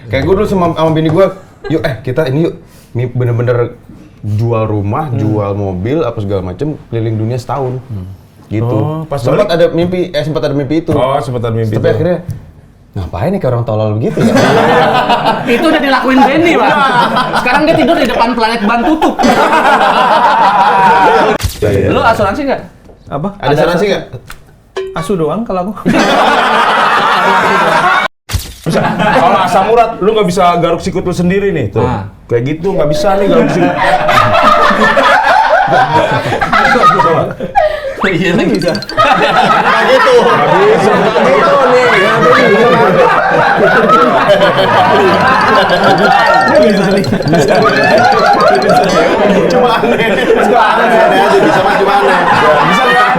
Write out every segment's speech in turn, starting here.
Kayak gue dulu sama bini gue, yuk kita ini yuk bener-bener jual rumah, jual mobil, apa segala macem, keliling dunia setahun. Gitu. Pas sempat ada mimpi itu. Sempat ada mimpi. Tapi akhirnya ngapain nih kayak orang tolol begitu ya? Itu udah dilakuin Benny, Pak. Sekarang dia tidur di depan planet ban tutup. Lu asuransi nggak? Apa? Ada asuransi nggak? Asu doang kalau aku. Kalau asam urat, lu nggak bisa garuk sikut lu sendiri nih tuh. Kayak gitu nggak bisa nih garuk sikut. Iya lagi bisa. Nah gitu. Bisa gitu nih. Cuma aneh aja bisa mah cuma aneh. Bisa nggak?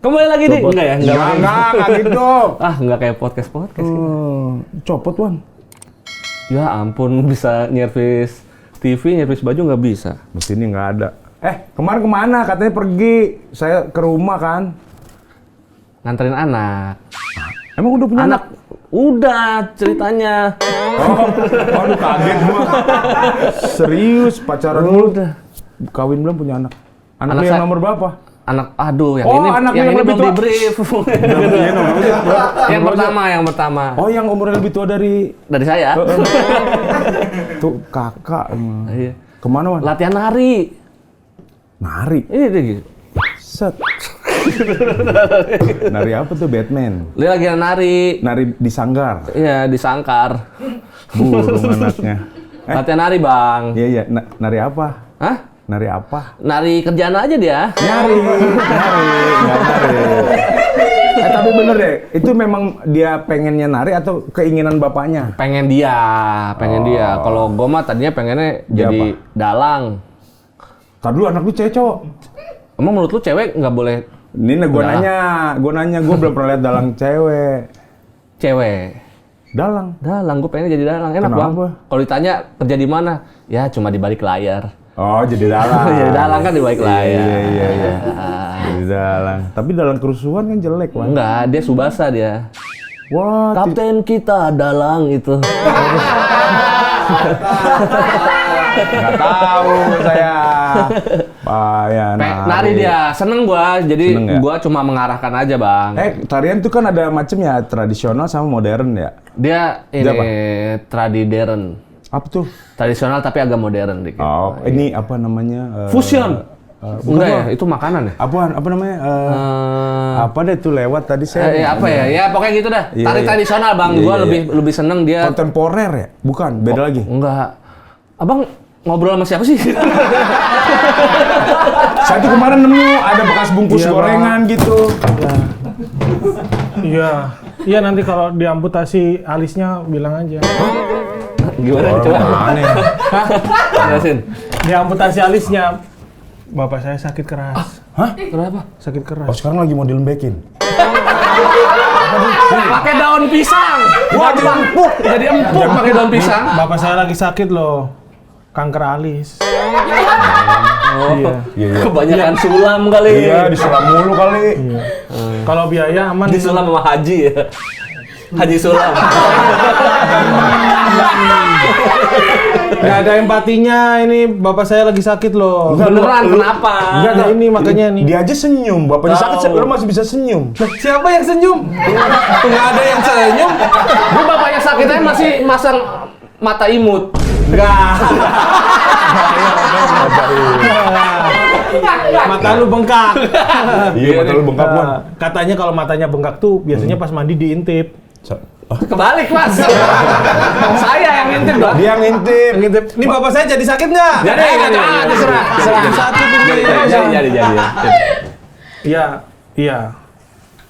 Kembali lagi nih. Enggak ya? Enggak gitu. Enggak kayak podcast kita. Copot, Wan. Ya ampun, bisa nyervis TV, nyervis baju nggak bisa. Mesti ini nggak ada. Kemarin kemana? Katanya pergi. Saya ke rumah kan. Nganterin anak. Emang udah punya anak? Udah ceritanya. Aduh kaget gua. Serius pacaran lu? Udah. Kawin belum punya anak? Anak lu saya- yang nomor berapa? Yang anak ini yang lebih belum tua. di brief. Yang pertama. Oh, yang umurnya lebih tua dari Saya. tuh kakak. Iya. Kemana, Wan? Latihan nari. Nari. Ini dia gitu. Set. Nari apa tuh, Batman? Dia lagi nari. Nari di sanggar. Iya, di sangkar. Burung anaknya. Latihan nari, Bang. Iya. Nari apa? Hah? Nari apa? Nari kerjaan aja dia. Nggak nari. Tapi bener deh, itu memang dia pengennya nari atau keinginan bapaknya? Pengen dia. Kalau gua mah tadinya pengennya jadi dalang. Tadi dulu anak lu cewek cowok? Emang menurut lu cewek nggak boleh Ini gue nanya, gue belum pernah lihat dalang cewek. Dalang, gue pengen jadi dalang. Enak, Bang. Kalau ditanya kerja di mana? Ya cuma di balik layar. Oh, jadi dalang. Jadi dalang kan di balik layar. Iya. Jadi dalang. Tapi dalang kerusuhan kan jelek, Wan. Enggak, dia Subasa dia. Wah, Kapten kita dalang itu. nggak tahu saya. Nari dia, seneng gua. Jadi Seneng ya? gua cuma mengarahkan aja, Bang. Tarian tuh kan ada macamnya, tradisional sama modern ya. Dia ini tradideren. Apa tuh? Tradisional tapi agak modern dikit. Oh, ini apa namanya? Fusion. Enggak ya, apa? itu makanan ya? Apa namanya? Apa deh tuh lewat tadi saya. Apa ya? Ya pokoknya gitu dah. Iya, Tari iya. tradisional, Bang. Iya, Gua iya. lebih seneng dia. Kontemporer ya? Bukan, beda lagi. Enggak. Abang ngobrol sama siapa sih? Saya tuh kemarin nemu ada bekas bungkus gorengan gitu. Iya, nanti kalau diamputasi alisnya bilang aja. Gimana coba? Aneh. Jelasin. Diamputasi alisnya. Bapak saya sakit keras. Hah? Kenapa? Sakit keras. Oh, sekarang lagi model bekin. Pakai daun pisang. Wah, jadi empuk. Jadi empuk pakai daun pisang. Bapak saya lagi sakit loh. Kanker alis. Oh, Iya. kebanyakan sulam kali. Iya, disulam mulu kali. Kalau biaya aman. Disulam sama Haji ya. Haji Sulam. Nggak ada empatinya, ini bapak saya lagi sakit loh. Beneran, kenapa? Enggak ada ini makanya nih. Dia aja senyum, bapaknya sakit, lu masih bisa senyum. Siapa yang senyum? Nggak ada yang senyum. Gue bapaknya sakitnya masih masang mata imut. Enggak. Mata lu bengkak. Iya, mata lu bengkak, Wan. Katanya kalau matanya bengkak tuh biasanya pas mandi diintip. Kebalik, Mas. Saya yang ngintip dong. Dia ngintip. Ini bapak saya jadi sakit nggak? Jadi terserah. Sakit ini. Jadi.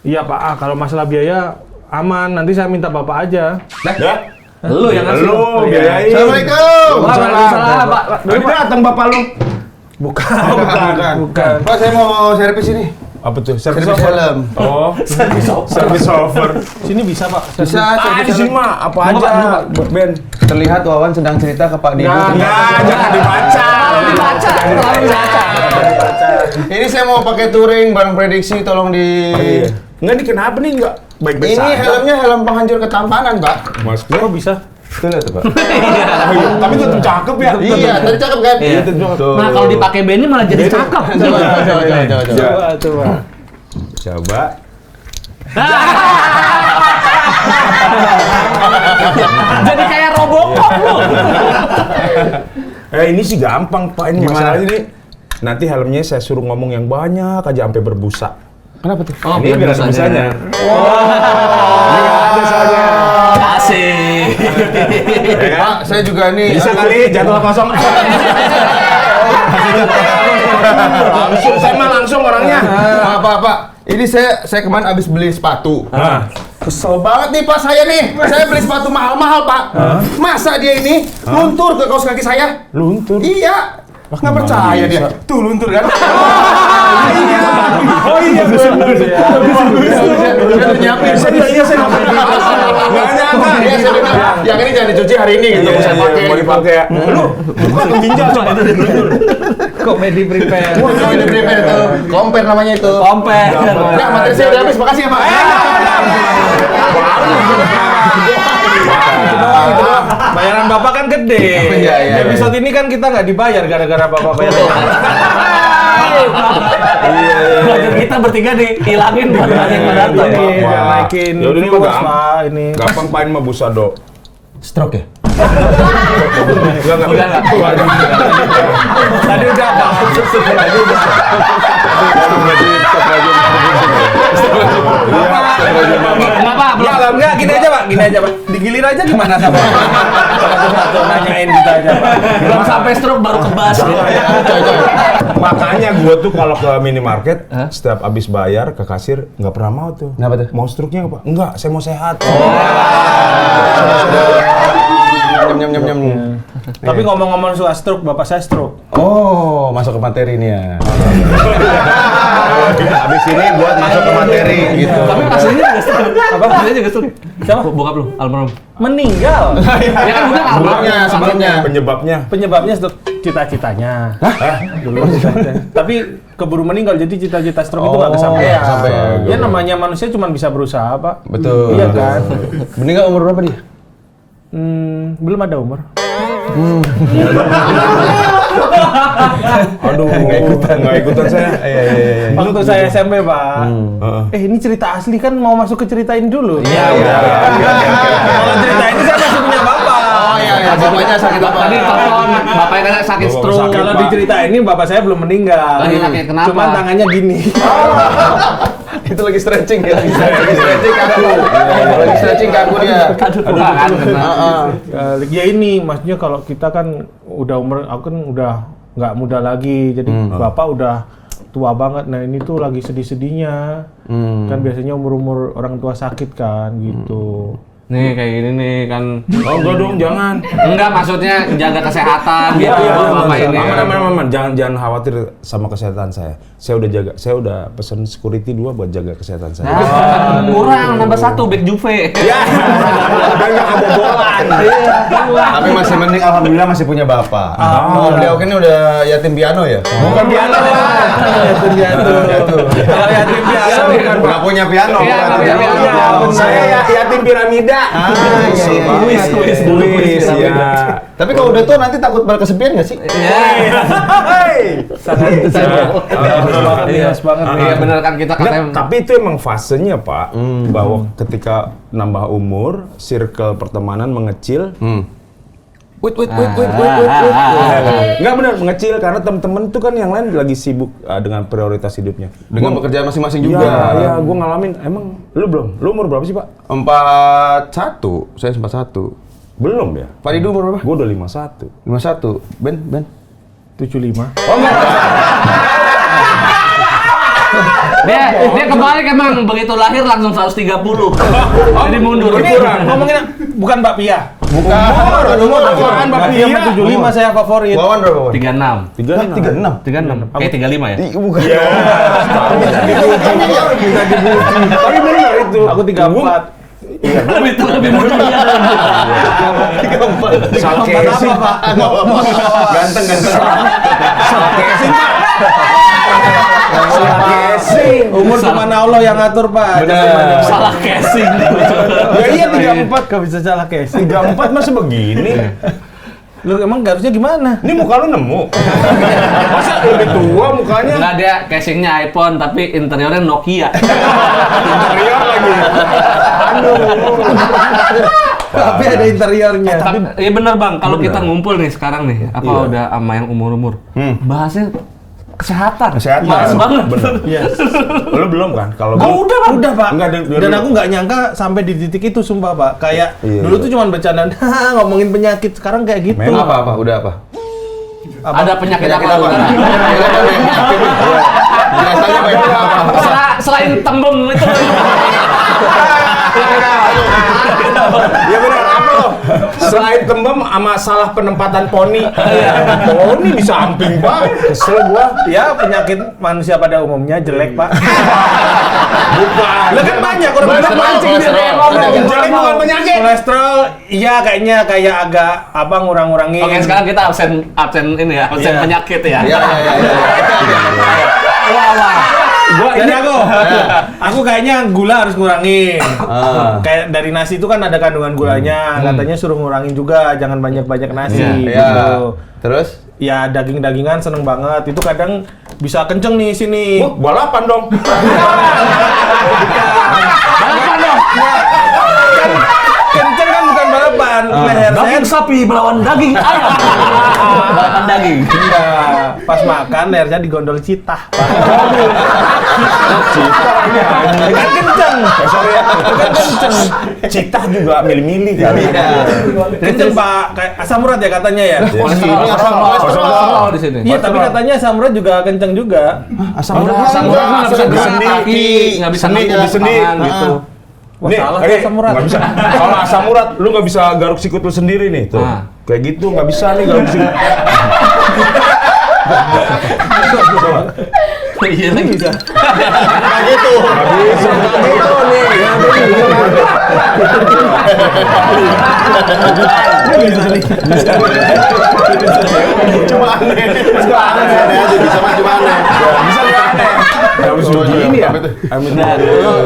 Iya Pak. Kalau masalah biaya aman. Nanti saya minta bapak aja. Lu yang ngasih. Lu biayain. Assalamualaikum. Waalaikumsalam, Pak. Tadi datang bapak lu. Bukan. Pak, saya mau servis ini. Apa tuh? Servis helm. Oh, service over. Sini bisa, Pak. Bisa, Di sini mah apa aja, Ben. Terlihat Wawan sedang cerita ke Pak Didu. Jangan dibaca. Ini saya mau pakai touring barang prediksi, tolong di... Enggak nih kenapa nih enggak baik-baik Ini helmnya helm penghancur ketampanan, Pak. Mas, Kok bisa? Tuh lihat tuh, Pak. tapi itu cakep ya. Iya, tadi cakep kan? Iya. Tuh. Nah, kalau dipakai Benny malah jadi cakep. Coba. Jadi kayak Robocop lu. Ini sih gampang, Pak. Ini masalah ini. Nanti helmnya saya suruh ngomong yang banyak aja sampai berbusa. Kenapa tuh? Oh, Ini biar ada busanya. Ini nggak ada soalnya. Asik. Pak, saya juga nih. Bisa kali jadwal kosong. Langsung, saya mah langsung orangnya. Pak. Ini saya kemarin abis beli sepatu. Kesel banget nih Pak saya nih. Saya beli sepatu mahal-mahal Pak. Masa dia ini luntur ke kaos kaki saya? Luntur? Iya. Nggak percaya dia. Tuh luntur kan? Oh iya, benar. Saya nyiapin. Iya, saya nggak nyangka. Iya, saya bilang, yang ini jangan dicuci hari ini gitu. Saya pakai. Mau dipakai ya. Lu ginjal coba. Komedi prepare. Wah, ini prepare itu. Compare namanya itu. Compare. Nah, materi saya udah habis. Makasih ya Pak. Bayaran Bapak kan gede. Iya. Episode ini kan kita nggak dibayar gara-gara Bapak bayar. Budget kita bertiga dihilangin buat yang datang. Naikin. Ya udah, ini viewers, gampang. Pak, ini. Gampang pain mah busado. Stroke ya? Enggak. Tadi udah Pak. Kenapa? Belum. Enggak, gini aja Pak. Digilir aja gimana sama? Satu-satu nanyain kita aja Pak. Belum sampai stroke baru kebas. Makanya gue tuh kalau ke minimarket setiap abis bayar ke kasir nggak pernah mau tuh. Kenapa tuh? Mau struknya apa? Enggak, saya mau sehat. Nyam. Tapi ngomong-ngomong soal stroke, Bapak saya stroke. Oh, masuk ke materi ini ya. Habis ini buat masuk ke materi gitu. Tapi aslinya juga stroke. Apa? Aslinya juga stroke. Siapa? Bokap lu, almarhum. Meninggal. Ya kan udah Sebelumnya. Penyebabnya Stroke cita-citanya. Dulu cita-citanya. Tapi keburu meninggal jadi cita-cita stroke itu nggak kesampaian. kesampaian. Ya namanya manusia cuma bisa berusaha, Pak. Betul. Iya kan? Meninggal umur berapa dia? Belum ada umur. Aduh, nggak ikutan saya. Iya. Waktu saya SMP, Pak. Ini cerita asli kan mau masuk ke ceritain dulu. Iya. Kalau cerita ini saya masih punya bapak. Oh iya, bapaknya sakit apa? Tadi telepon, bapaknya kan sakit stroke. Kalau diceritain ini bapak saya belum meninggal. Lagi sakit, kenapa? Cuman tangannya gini. Itu lagi stretching ya. Lagi stretching kaku. Lagi stretching kaku dia. Aduh, kan. Ya ini maksudnya kalau kita kan udah umur, aku kan udah nggak muda lagi, jadi bapak udah tua banget. Nah ini tuh lagi sedih-sedihnya. Kan biasanya umur-umur orang tua sakit kan gitu. Nih kayak gini nih kan. Oh enggak dong, jangan. Enggak, maksudnya jaga kesehatan gitu. Bapak ini. Aman. Jangan khawatir sama kesehatan saya. Saya udah pesen security 2 buat jaga kesehatan saya. Kurang nambah 1 back Juve. Ya. Banyak kebobolan. Tapi masih mending alhamdulillah masih punya bapak. Oh, beliau kan udah yatim piano ya? Bukan piano. Kalau yatim piano bukan Pak. Nggak punya piano. Iya, bukan. nggak punya piano. Saya yatim piramida. Kuis. Ya. Tapi kalau udah tua nanti takut berkesepian nggak sih? Iya. Iya banget. Iya benar kan kita katanya. Tapi itu emang fasenya Pak, bahwa ketika nambah umur, circle pertemanan mengecil. Wait. Nggak benar mengecil karena temen-temen tuh kan yang lain lagi sibuk dengan prioritas hidupnya. Dengan pekerjaan masing-masing juga. Iya, gue ngalamin. Emang lu belum? Lu umur berapa sih Pak? 41. Saya 41. Belum ya? Pak Didu umur berapa? Gue udah 51. 51. Ben. 75. Oh enggak. Dia kebalik emang begitu lahir langsung 130. Jadi mundur. Ini ngomongin bukan Mbak Pia. Bukan Mbak Pia 75 saya favorit. Wawan berapa? 36. 36. Kayak 35 ya? Bukan. Tapi benar itu. Aku 34. Lebih muda. Salah casing. Ganteng. Salah casing, Pak. Salah casing. Umur cuma Allah yang ngatur, Pak. Benar. Salah casing. Ya iya 34 gak bisa salah casing. 34 masih begini. Lu emang harusnya gimana? Ini muka lu nemu. Masa lebih tua mukanya? Enggak, dia casingnya iPhone tapi interiornya Nokia. Interior lagi. Tapi ada interiornya. Tapi iya bener Bang, kalau kita ngumpul nih sekarang nih, apa udah sama yang umur-umur, bahasnya kesehatan. Males banget. Bener. Yes. Lu belum kan? Kalau Gua udah, Bang. Udah, Pak. Enggak, Dan aku nggak nyangka sampai di titik itu, sumpah, Pak. Kayak Iya, dulu tuh cuma bercanda ngomongin penyakit, sekarang kayak gitu. Memang Apa? Udah apa? Ada penyakit apa? Biasanya banyak apa? Selain tembem itu. ya benar, apa lo? Selain tembem sama salah penempatan poni. Poni di samping, Pak. Kesel gua. Ya, penyakit manusia pada umumnya jelek, Pak. Bukan. Lah kan banyak orang bilang mancing dia kayak ngomong. Jelek bukan penyakit. Kolesterol, iya kayaknya kayak agak apa ngurang-ngurangin. Oke, sekarang kita absen ini ya, absen Iya. penyakit ya. Iya. Gua ini aku kayaknya gula harus ngurangin. Kayak dari nasi itu kan ada kandungan gulanya, katanya suruh ngurangin juga, jangan banyak-banyak nasi. Iya. Gitu. Terus? Ya daging-dagingan seneng banget. Itu kadang bisa kenceng nih sini. Balapan dong. Balapan dong. Kenceng kan bukan balapan. Leher saya Daging sapi melawan daging ayam. Balapan daging. enggak. Pas makan leher saya digondol citah. Kan kenceng. Sorry ya. Kan kenceng. Citah juga milih-milih kali. Kenceng, Pak. Kayak asam urat ya katanya ya. Kolesterol di sini. Iya, tapi katanya asam urat juga kenceng juga. Asam urat. Asam urat nggak bisa gerak Sendi, kaki, nggak bisa sendi, nangkep sendi, tangan gitu. Wah, Nih, salah Ri, asam urat. nggak bisa. Kalau asam urat, lu nggak bisa garuk sikut lu sendiri nih, tuh. Ah. Kayak gitu nggak bisa nih garuk sikut. Iya lagi bisa. Nah gitu. Gitu nih. Cuma aneh. Bisa mah cuma aneh. Bisa nggak aneh? Nggak bisa begini ya? Nah,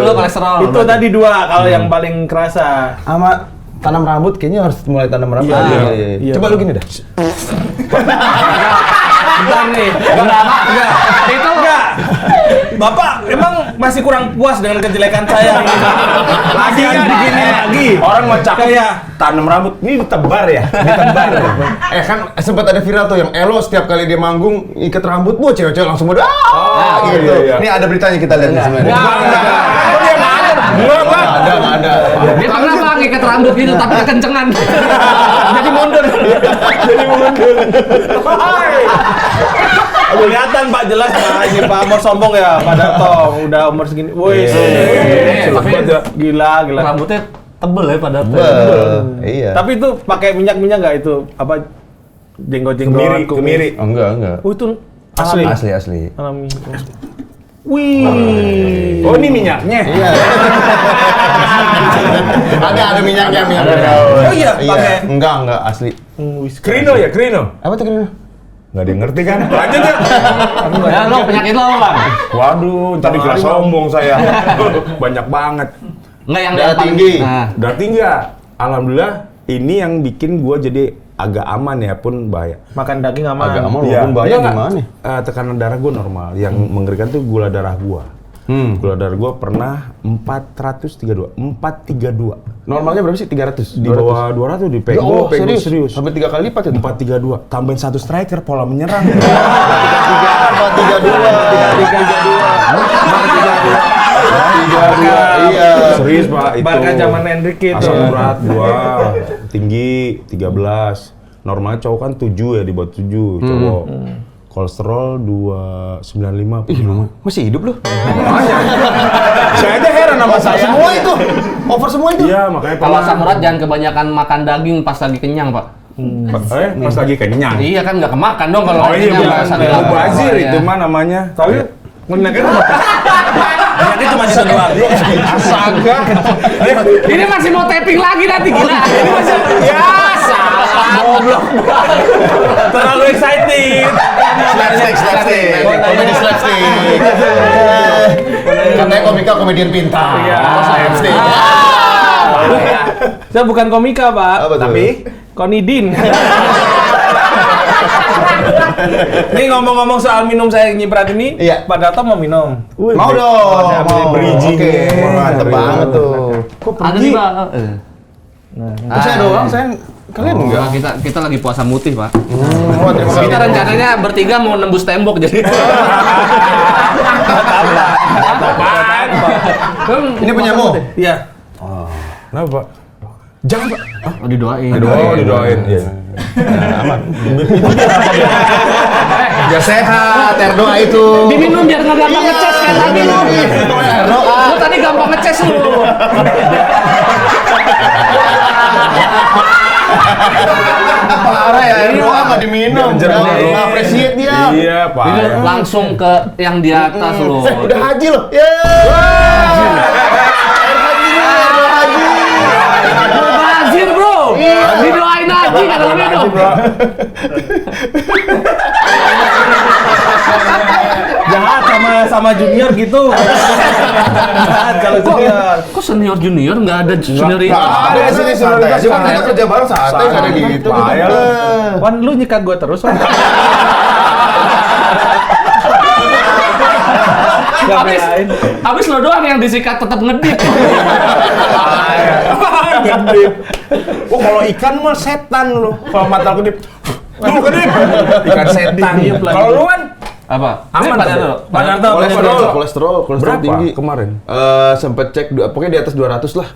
lu kolesterol. Itu tadi dua kalau yang paling kerasa. Sama tanam rambut kayaknya harus mulai tanam rambut. Iya. Coba lu gini dah. Bentar nih. Enggak. Itu Enggak. Bapak emang masih kurang puas dengan kejelekan saya. Lagi kan digini lagi. Orang mau cakep Kayak tanam rambut, ini ditebar ya? Ditebar. Kan sempat ada viral tuh yang Elo setiap kali dia manggung ikat rambut, bu cewek-cewek langsung pada gitu. iya. Ini ada beritanya kita lihat sebenarnya. Enggak, Pak. Nggak ada. dia pernah Bang ikat rambut gitu tapi kekencengan. Jadi mundur. kelihatan Pak, jelas Pak. Ini Pak mau sombong ya Pak Darto. Udah umur segini. Woi. Tapi Gila. rambutnya tebel ya pada Iya. Tapi itu pakai minyak nggak itu apa jenggot-jenggot Kemiri. Oh, enggak. Oh itu Asli. Asli. alami. Wih. Oh, ini minyaknya. Iya. ada minyaknya. Oh iya, pakai. Enggak asli. Krino ya, Krino. Apa tuh kira? Nggak ada yang ngerti kan? Lanjut ya. Ya lo penyakit lo Bang. Waduh, tadi kira sombong saya. Banyak banget. Enggak yang Darah paling- tinggi. Nah, Darah tinggi nggak? Alhamdulillah, ini yang bikin gua jadi agak aman ya pun bahaya. Makan daging aman. Agak aman Iya. walaupun bahaya Enggak, gimana? tekanan darah gua normal. Yang mengerikan tuh gula darah gua. Gula darah gua pernah 432. Normalnya berapa sih? 300? Di bawah 200 di Ya Allah, peggo serius? Sampai 3 kali lipat itu? 432. Tambahin satu striker pola menyerang. 432. Iya. Serius, Pak, itu. Barca zaman Enrique itu. Asam urat gua tinggi 13. Normalnya cowok kan 7 ya, di bawah 7 cowok. Kolesterol 295. Ih, masih hidup loh. Saya aja heran sama saya. Semua itu. Over semua itu. Iya, makanya Kalau asam urat jangan kebanyakan makan daging pas lagi kenyang, Pak. Pas lagi kenyang. Iya kan nggak kemakan dong kalau Oh iya, kenyang, bukan. Pak. Asam urat. Mubazir Iya. itu mah namanya. Tapi menangkan Ini cuma di doang. Astaga. Ini masih mau taping lagi nanti gila. Ini masih ya salah. Goblok. Terlalu excited. Slapstick. Komedi slapstick. Katanya komika komedian pintar. Iya. Slapstick. saya bukan komika, Pak. Apa tuh? Tapi Konidin. Ini ngomong-ngomong soal minum saya nyiprat ini, Iya. Pak Darto mau minum. Mau dong. Saya beli bridging. Oke, mantep banget tuh. Ada nih, Pak. Kok saya doang, saya kalian enggak? Kita lagi puasa mutih, Pak. Oh, terima kasih. Kita rencananya bertiga mau nembus tembok jadi. Apaan? Ini punyamu? Iya. Kenapa, Pak? Jangan, Pak. Oh, didoain. Didoain. Iya. Ya sehat, doa itu. Diminum biar nggak gampang ngeces kan tadi lu. Doa. Lu tadi gampang ngeces lu. Parah ya, doa nggak diminum. Nggak appreciate dia. Iya, Pak. Ini langsung ke yang di atas lu. Udah haji loh. Mubazir, Bro. Didoain haji kan lu minum. Jahat sama junior gitu. Jahat kalau junior. Kok senior junior nggak ada senior ini? Ada di sini Santai aja, Kan kita Pak. kerja bareng santai nggak ada gitu. Payah lu. Wan, lu nyikat gua terus, Wan. Gak belain. Abis lo doang yang disikat tetap ngedip. Kedip. Oh, kalau ikan mah setan lu. Kalau mata kedip. Lu kedip. Ikan setan. Kalau lu kan Apa? aman Pada tuh. lo. Pak Darto, Kolesterol Berapa tinggi. kemarin? Sempet cek, pokoknya di atas 200 lah.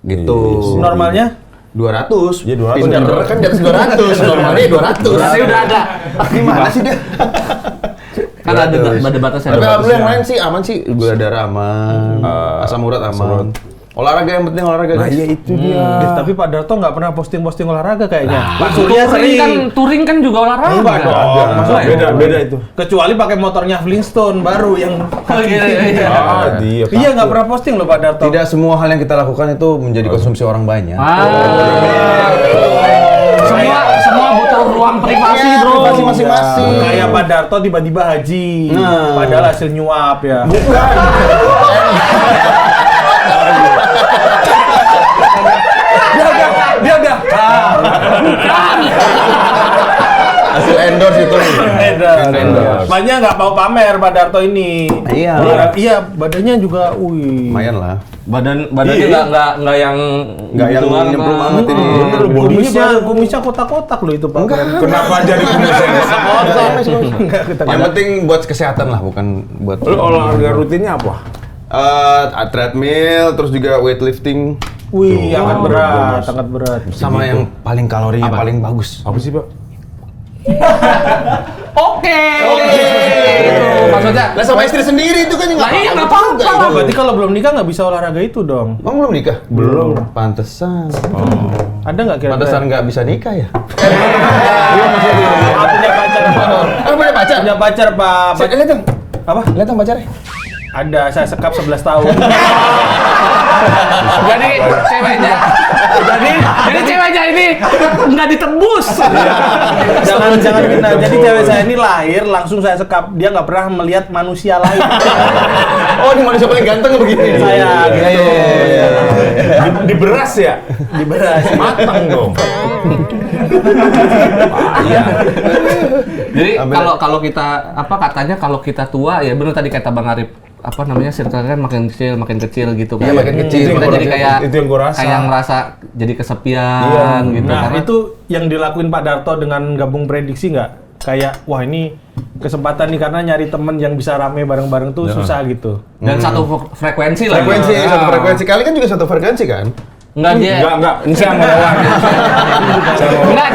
Gitu. normalnya 200. Ya, 200. Pinter kan di atas 200. Normalnya 200. Berarti udah ada. Gimana sih dia? Kan ada batasnya. Tapi alhamdulillah yang lain sih aman sih. Gula darah aman, asam urat aman. Olahraga yang penting olahraga Nah, guys. iya itu dia. tapi Pak Darto nggak pernah posting olahraga kayaknya. Pak Touring Surya kan, sering. touring kan juga olahraga. Enggak dong. Maksudnya? Beda itu. Kecuali pakai motornya Flintstone baru yang Oh, iya. Ah, dia. Iya nggak pernah posting loh Pak Darto. Tidak semua hal yang kita lakukan itu menjadi konsumsi orang banyak. Semua butuh ruang privasi, Iya, Bro. privasi masing-masing. Kayak Pak Darto tiba-tiba haji. Nah. Padahal hasil nyuap ya. Dia udah. Hasil endorse itu. Endorse. Makanya nggak mau pamer Pak Darto ini. Iya. Iya, badannya juga, wih. Lumayan lah. Badannya Iya. nggak yang Nggak yang gitu banget, nyemplung Pak. banget ini. Bener, bodinya. Kumisnya kotak-kotak loh itu Pak. Kenapa jadi kumisnya? Enggak, kita Yang penting buat kesehatan lah, bukan buat. Lu olahraga rutinnya apa? Treadmill, terus juga weightlifting, Wih, angkat berat, angkat berat. sama yang paling kalorinya paling bagus. Apa sih, Pak? Oke. Itu maksudnya. Lah sama istri sendiri itu kan nggak Lah iya, nggak juga apa-apa. itu. Oh, berarti kalau belum nikah nggak bisa olahraga itu dong. Emang belum nikah? Belum. Pantesan. Ada nggak kira-kira? Pantesan nggak bisa nikah ya? Punya pacar Pak. Punya pacar? Punya pacar Pak. Lihat dong. Apa? Lihat dong pacarnya. Ada, saya sekap 11 tahun. Jadi ceweknya ini nggak ditebus. jangan kita. Jadi cewek saya ini lahir langsung saya sekap. Dia nggak pernah melihat manusia lain. Oh, ini manusia paling ganteng begini. Saya gitu. Di beras ya? Di beras. Matang dong. Jadi kalau kita katanya kalau kita tua ya benar tadi kata Bang Arif circle kan makin kecil gitu kan. Iya, makin kecil. Kita jadi kayak itu yang gua rasa. kayak ngerasa jadi kesepian gitu Nah, karena itu yang dilakuin Pak Darto dengan gabung prediksi nggak? Kayak, wah ini kesempatan nih karena nyari temen yang bisa rame bareng-bareng tuh susah gitu. dan satu frekuensi lah. Frekuensi, satu frekuensi. Kali kan juga satu frekuensi kan? Enggak dia. Enggak. Ini saya nggak lewat. Enggak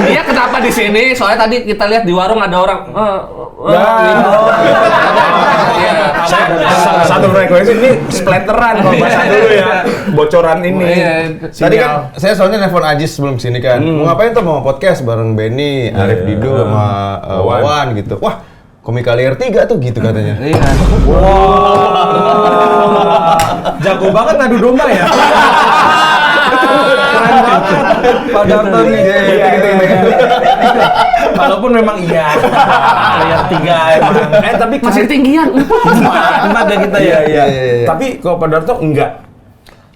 dia kenapa di sini? Soalnya tadi kita lihat di warung ada orang. Satu frekuensi ini splatteran kalau bahasa dulu ya. Bocoran ini. Tadi kan saya soalnya nelfon Ajis sebelum sini kan. Mau ngapain tuh? Mau podcast bareng Benny, Arif Dido sama Wawan gitu. Wah, Komika Layer 3 tuh gitu katanya. Iya. Jago banget ngadu domba ya. Keren banget. Pak Darto nih. Walaupun memang iya. Layer 3 emang. Tapi Masih ketinggian. Empat deh kita ya. Iya. Tapi kalau Pak Darto enggak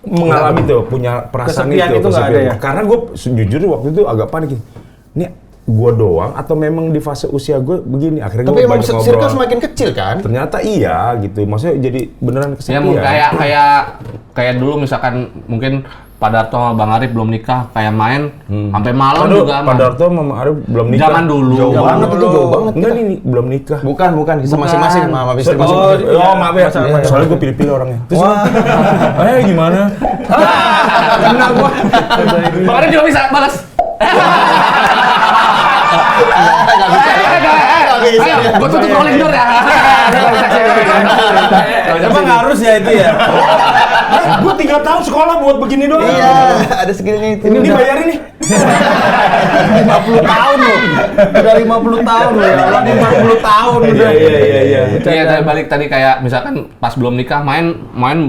mengalami tuh punya perasaan Kesepian itu nggak ada ya? Karena gue jujur waktu itu agak panik. Ini gue doang atau memang di fase usia gue begini? Akhirnya Tapi gue emang banyak circle ngobrol. semakin kecil kan? Ternyata iya gitu. Maksudnya jadi beneran Ya kesepian. kayak dulu misalkan mungkin Pak Darto sama Bang Arif belum nikah, kayak main sampai malam Aduh, juga Pak Darto sama Arif belum nikah. Zaman dulu. Jauh banget itu, jauh banget. Enggak nih, belum nikah. Bukan, kita masing-masing sama istri Oh, masing-masing. maaf ya. Soalnya gue pilih-pilih orangnya. Terus gimana? Kena gua. Bang Arif juga bisa balas. Gua tutup rolling door ya. Emang harus ya itu ya. Gue 3 tahun sekolah buat begini doang. Iya, ada skillnya itu. Ini dibayarin nih. 50 tahun loh. Udah 50 tahun loh. Orang 50 tahun udah. Iya. Iya, dari balik tadi kayak misalkan pas belum nikah main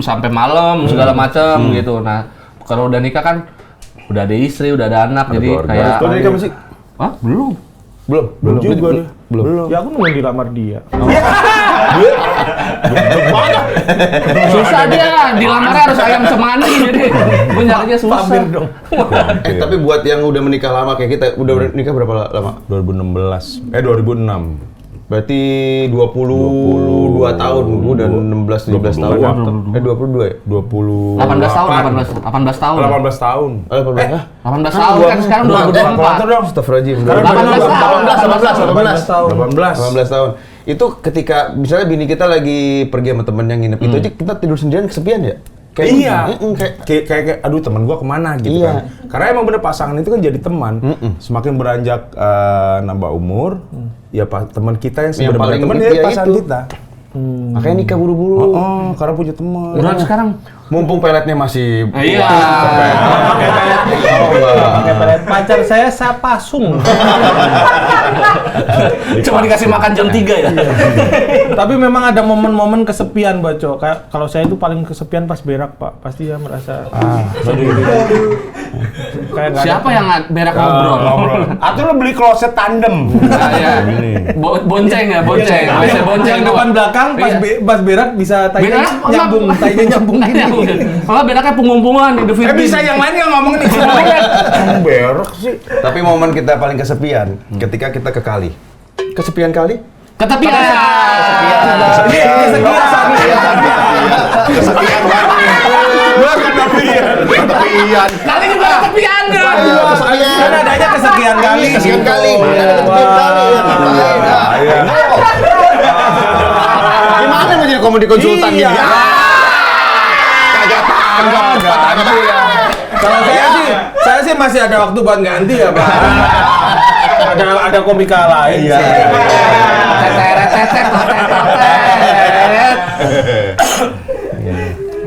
sampai malam segala macam gitu. Nah, kalau udah nikah kan udah ada istri, udah ada anak, jadi keluarga. kayak Udah nikah masih? Hah? Belum. Belum juga nih. Belum. Ya aku nungguin dilamar dia. Susah dia, dilamarnya harus ayam semani jadi gue nyarinya susah. Tapi buat yang udah menikah lama kayak kita, udah menikah berapa lama? 2016. 2006. Berarti 22 tahun, gue udah 16-17 tahun. 22 ya? 20. 18 tahun, 18 tahun. 18 tahun. 18 tahun kan sekarang 2024. Astagfirullahaladzim. 18 tahun. Itu ketika misalnya bini kita lagi pergi sama temen yang nginep, itu aja kita tidur sendirian kesepian ya? Kayak aduh teman gua kemana gitu kan. Karena emang bener pasangan itu kan jadi teman. Semakin beranjak nambah umur, ya teman kita yang sebenarnya teman ya pasangan kita. Makanya nikah buru-buru. Karena punya teman. Udah sekarang Mumpung peletnya masih iya. Pakai pelet. Pacar saya Sapasung. Cuma dikasih makan jam 3 ya. Tapi memang ada momen-momen kesepian, Baco. Kayak kalau saya itu paling kesepian pas berak, Pak. Pasti ya merasa kayak nggak Siapa yang berak ngobrol? Atau lo beli kloset tandem. Nah, ya. Bonceng ya, bonceng. Biasa bonceng yang depan belakang pas berak bisa tainya nyambung gini. Kalau beraknya punggung-punggungan di film. Bisa yang lain yang ngomong nih. Berak sih. Tapi momen kita paling kesepian ketika kita ke kali. Kesepian kali? Ketepian. Kesepian. Kali juga ketepian ya. Kan adanya kesekian kali. Kesepian kali. Kesepian kali. Gimana mau jadi komedi konsultan gini? Kagak tanggap ya. Kalau saya sih masih ada waktu buat ganti ya, Pak. Ada komika lain sih.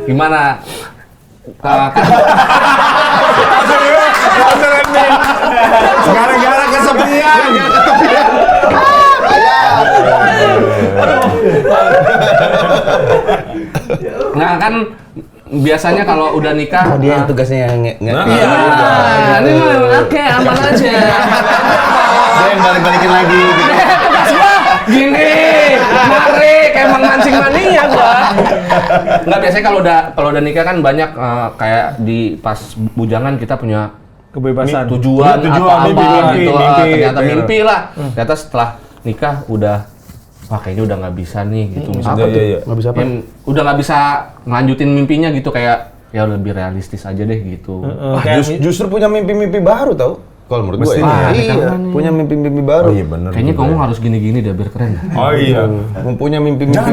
Gimana? Gara-gara kesepian. Nah kan biasanya kalau udah nikah Dia yang tugasnya yang iya, ini mah oke aman aja. Dia yang balik-balikin lagi gitu. Tugas gua gini, mari kayak memancing mania gua. Nggak, biasanya kalau udah nikah kan banyak kayak di pas bujangan kita punya Kebebasan. tujuan atau apa mimpi, gitu. mimpi, Ternyata gitu. mimpi lah. Ternyata setelah nikah udah wah kayaknya udah nggak bisa nih gitu misalnya. Nggak bisa apa? Udah nggak bisa ngelanjutin mimpinya gitu, kayak ya lebih realistis aja deh gitu. Justru punya mimpi-mimpi baru tau. Kalau menurut gue Mestinya. iya, punya mimpi-mimpi baru. Oh iya bener. Kayaknya kamu harus gini-gini deh biar keren. Oh iya. Mempunyai mimpi-mimpi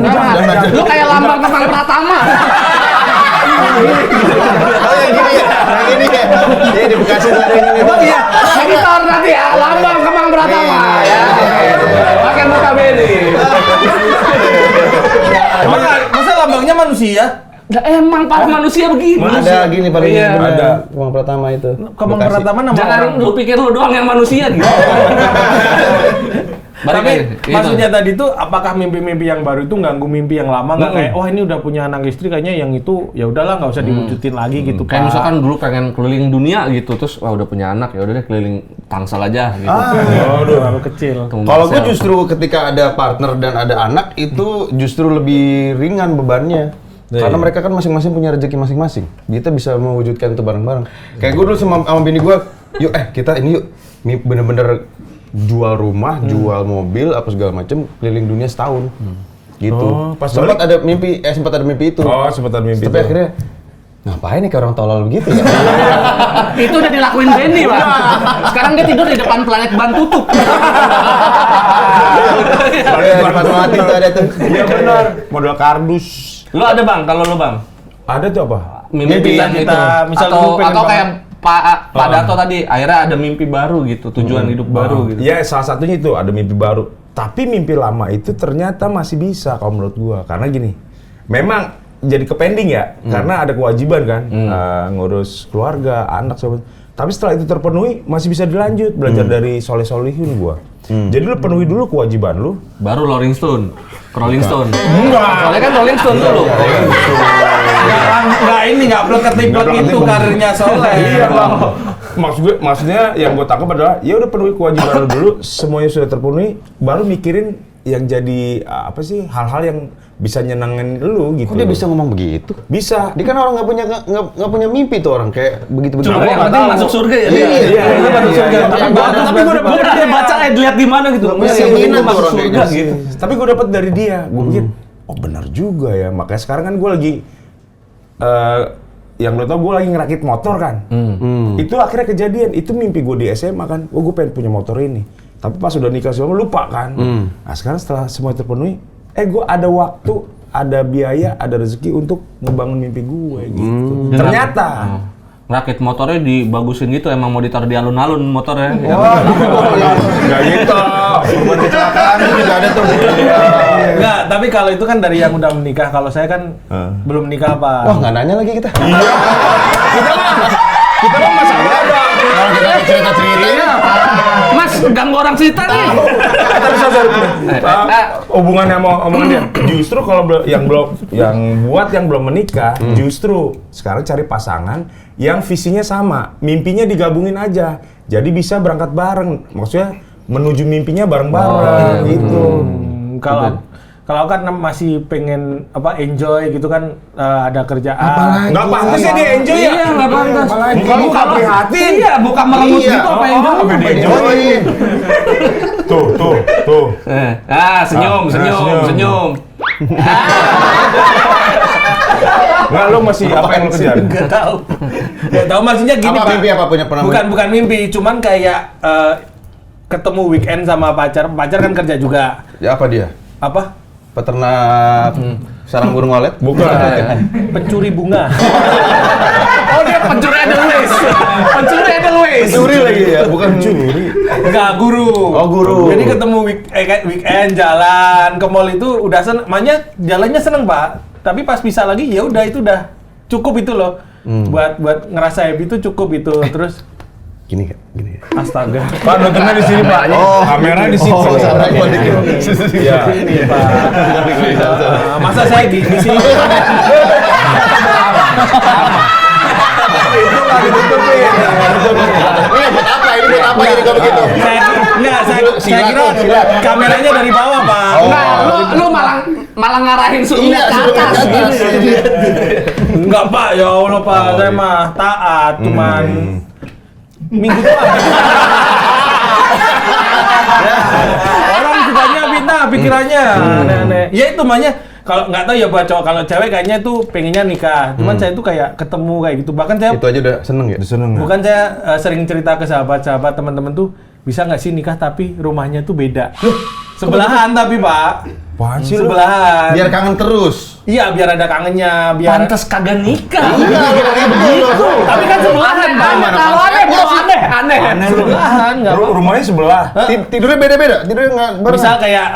Lu kayak lambang Kemang Pratama. Oh yang gini ya, yang ini ya. Iya di Bekasi tuh ada yang ini. Oh iya, sekitar nanti ya, lambang Kemang Pratama ya. Pakai muka beni. Emang masa lambangnya manusia? Nah, emang para manusia begini. Ada gini paling Iya. bener. Ada. Kemang Pratama itu. Kemang Bekasi. Pratama nama Jangan orang. lu pikir lu doang yang manusia gitu. Tapi maksudnya tadi tuh apakah mimpi-mimpi yang baru itu ganggu mimpi yang lama nggak kayak wah ini udah punya anak istri kayaknya yang itu ya udahlah nggak usah diwujudin lagi gitu Kayak Pak. misalkan dulu pengen keliling dunia gitu, terus wah udah punya anak ya udah deh keliling Tangsel aja gitu. terlalu kecil. Kalau gue justru ketika ada partner dan ada anak itu justru lebih ringan bebannya. Karena mereka kan masing-masing punya rezeki masing-masing. Kita bisa mewujudkan itu bareng-bareng. Kayak gue dulu sama bini gue, yuk kita ini yuk bener-bener jual rumah, jual mobil, apa segala macem, keliling dunia setahun. Gitu. Oh, pas sempat ada mimpi itu. Oh, sempat ada mimpi Tapi itu. akhirnya ngapain nih kayak orang tolol begitu ya? Itu udah dilakuin Benny, Pak. Sekarang dia tidur di depan planet ban tutup. Di Fatmawati tuh ada tuh. Iya benar, modal kardus. Lu ada Bang, kalau lu Bang? Ada tuh apa? Mimpi yang itu. cita-cita, misal Atau dulu pengen atau banget. kayak Pak Dato tadi, akhirnya ada mimpi baru gitu, tujuan hidup baru gitu. Iya, salah satunya itu ada mimpi baru. Tapi mimpi lama itu ternyata masih bisa kalau menurut gua. Karena gini, memang jadi kepending ya, karena ada kewajiban kan, ngurus keluarga, anak, sobat. Tapi setelah itu terpenuhi, masih bisa dilanjut belajar dari soleh-solihun gua. Jadi lu penuhi dulu kewajiban lu. Baru Rolling Stone, Rolling Stone. Enggak. Soalnya kan Rolling Stone dulu. Nggak plek-plek itu karirnya Soleh. Iya bang. Maksudnya yang gue tangkap adalah ya udah penuhi kewajiban lu dulu, semuanya sudah terpenuhi, baru mikirin yang jadi apa sih hal-hal yang bisa nyenengin lu gitu. Kok dia bisa ngomong begitu? Bisa. Dia kan orang nggak punya mimpi tuh orang kayak begitu-begitu. Cuma yang penting masuk surga ya. Iya. Masuk surga. Tapi gue udah baca dilihat di mana gitu. Yang penting Masuk orang kayak surga gitu. gitu. Tapi gue dapat dari dia, gue pikir, oh benar juga ya. Makanya sekarang kan gue lagi yang lo tau gue lagi ngerakit motor kan. Itu akhirnya kejadian. Itu mimpi gue di SMA kan. Oh gue pengen punya motor ini. Tapi pas udah nikah sama lupa kan. Nah sekarang setelah semua terpenuhi, gue ada waktu, ada biaya, ada rezeki untuk ngebangun mimpi gue gitu. Ternyata. Rakit motornya dibagusin gitu, emang mau ditaruh di alun-alun motornya. Gak gitu. Buat kecelakaan itu juga ada tuh. Enggak, tapi kalau itu kan dari yang udah menikah. Kalau saya kan belum nikah Pak. Wah nggak nanya lagi kita. Kita mah masalah dong. Kalau kita cerita-cerita ya. Mas, ganggu orang cerita nih. Hubungannya sama omongan dia. Justru kalau yang belum menikah, justru sekarang cari pasangan yang visinya sama, mimpinya digabungin aja. Jadi bisa berangkat bareng. Maksudnya menuju mimpinya bareng-bareng gitu. Kalau kan masih pengen enjoy gitu kan ada kerjaan. Nggak pantas ya dia enjoy ya? Iya, nggak pantas. Muka prihatin. Iya, buka merengut gitu apa yang Apa dia enjoy? Tuh. Senyum. Nggak, lo masih apa yang lo kejar? Nggak tahu maksudnya gini Apa Pak. mimpi apa punya pernah? Bukan mimpi, cuman kayak ketemu weekend sama pacar kan kerja juga. Ya apa dia? Apa? Peternak sarang burung walet? Bukan. Pencuri bunga. Oh, dia pencuri Edelweiss. Pencuri Edelweiss. Curi lagi ya, bukan curi. Enggak, guru. Oh, guru. Jadi ketemu weekend jalan ke mall itu udah makanya jalannya seneng Pak. Tapi pas bisa lagi ya udah itu udah cukup itu loh. Buat ngerasa happy itu cukup itu. Terus Gini kan, gini. astaga. Pak, nontonnya di sini Pak. Kamera di situ. salah gua dikit. Iya. Ini Pak. Masa saya gini sih? Itu nggak ditutupin. Ini buat apa? Ini buat apa ini kalau begitu? Saya kira kameranya dari bawah Pak. Enggak, lu malah ngarahin suruhnya ke atas gitu. Enggak Pak, ya Allah Pak, saya mah taat, cuman minggu doang. Orang sukanya fitnah pikirannya, aneh-aneh. Ya itu makanya kalau nggak tahu ya buat cowok, kalau cewek kayaknya tuh pengennya nikah. Cuman saya tuh kayak ketemu kayak gitu. Bahkan saya Itu aja udah seneng ya? bukan saya sering cerita ke sahabat-sahabat teman-teman tuh bisa nggak sih nikah tapi rumahnya tuh beda. Sebelahan tapi Pak. Apaan sih lu? Sebelahan. Biar kangen terus. Iya, biar ada kangennya, biar Pantes kagak nikah. Iya, begitu. Tapi kan sebelahan, Pak. Kalau aneh. Sebelahan, nggak apa-apa. Rumahnya sebelah. Tidurnya beda-beda, tidurnya nggak bareng. Misal kayak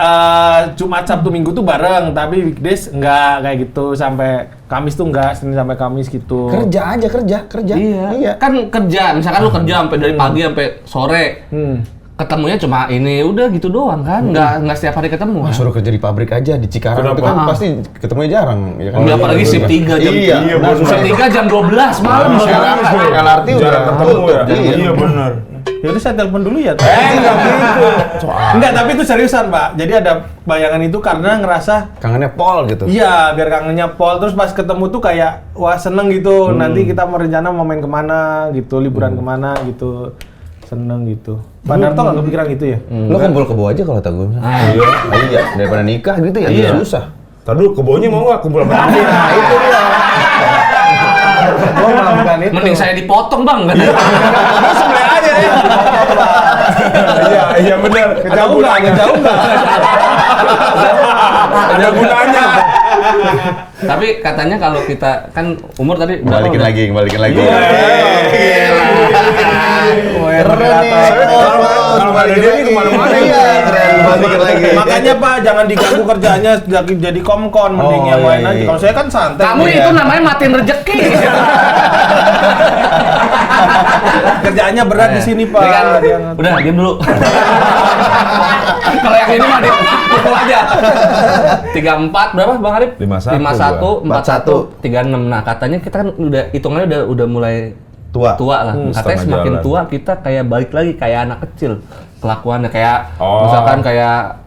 Jumat, Sabtu, Minggu tuh bareng, tapi weekdays enggak kayak gitu, sampai Kamis tuh enggak, Senin sampai Kamis gitu. Kerja aja, kerja. Iya. Kan kerja, misalkan lu kerja sampai dari pagi sampai sore. Ketemunya cuma ini udah gitu doang kan, nggak setiap hari ketemu. Wah, suruh kerja di pabrik aja di Cikarang itu kan pasti ketemunya jarang ya kan. Apalagi shift 3 jam. Iya, shift 3 jam 12 malam. LRT udah Jarang ketemu ya. Iya benar. Ya udah saya telepon dulu ya. Enggak gitu. Enggak, tapi itu seriusan, Pak. Jadi ada bayangan itu karena ngerasa kangennya Pol gitu. iya, biar kangennya Pol, terus pas ketemu tuh kayak wah seneng gitu. Nanti kita merencana mau main kemana gitu, liburan kemana gitu. Seneng gitu. Pak Narto nggak kepikiran gitu ya? Lo kumpul kebo aja kalau tak gue. Iya, daripada nikah gitu ya Iya. susah. Tadi dulu kebonya mau nggak kumpul sama temen? Nah, itu dia. Gua melakukan itu. Mending saya dipotong bang. Sebelah aja deh. Iya benar. Jauh nggak? Ada gunanya. Tapi katanya kalau kita kan umur tadi Balikin lagi. Keren nih. Kalau nggak ada dia ini kemana-mana. Iya, keren. Balikin lagi. Makanya Pak, jangan diganggu kerjaannya jadi komkon, mending yang main aja. Kalau saya kan santai. Kamu itu namanya matiin rezeki. Kerjaannya berat di sini Pak. Udah diam dulu. Kalau yang ini mah dipukul aja. 34 berapa Bang Arif? 51 51 36. Nah, katanya kita kan udah hitungannya udah mulai Tua. lah. Katanya setengah semakin jalan. tua kita kayak balik lagi kayak anak kecil. Kelakuannya kayak Oh. misalkan kayak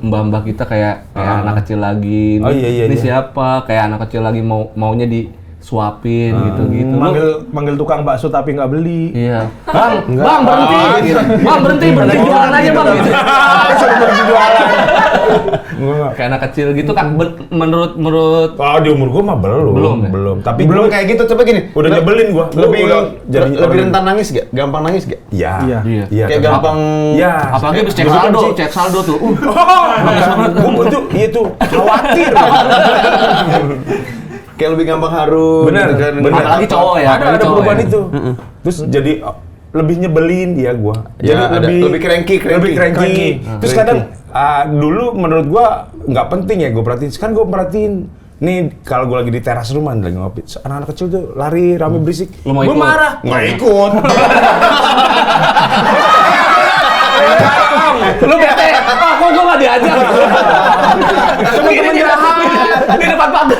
mbah kita kayak anak kecil lagi. Oh, iya. Ini siapa? Kayak anak kecil lagi maunya disuapin gitu-gitu. Manggil tukang bakso tapi nggak beli. Iya. Bang berhenti. Bang berhenti jualan aja Bang gitu. Kayak anak kecil gitu kan menurut Kalau di umur gua mah belum. Tapi Belum gua kayak gitu, coba gini. udah nyebelin gua. Lebih rentan nangis gak? Gampang nangis gak? Iya. Kayak gampang. Iya. apalagi habis Dulu kan sih- cek saldo tuh. Gua tuh iya tuh khawatir. Kayak lebih gampang haru. Bener. Apalagi cowok ya. Ada apalagi cowok perubahan ya. itu. Terus jadi lebih nyebelin dia gua. Ya, ada. Lebih cranky. Lebih cranky. Terus kadang dulu menurut gua nggak penting ya gua perhatiin. Sekarang gua perhatiin nih kalau gua lagi di teras rumah lagi ngopi, anak-anak kecil tuh lari rame berisik. Lu mau Gua ikut? marah. Nggak ikut. Lu bete. Kok gua nggak diajak? Temen-temen jahat di depan pagar.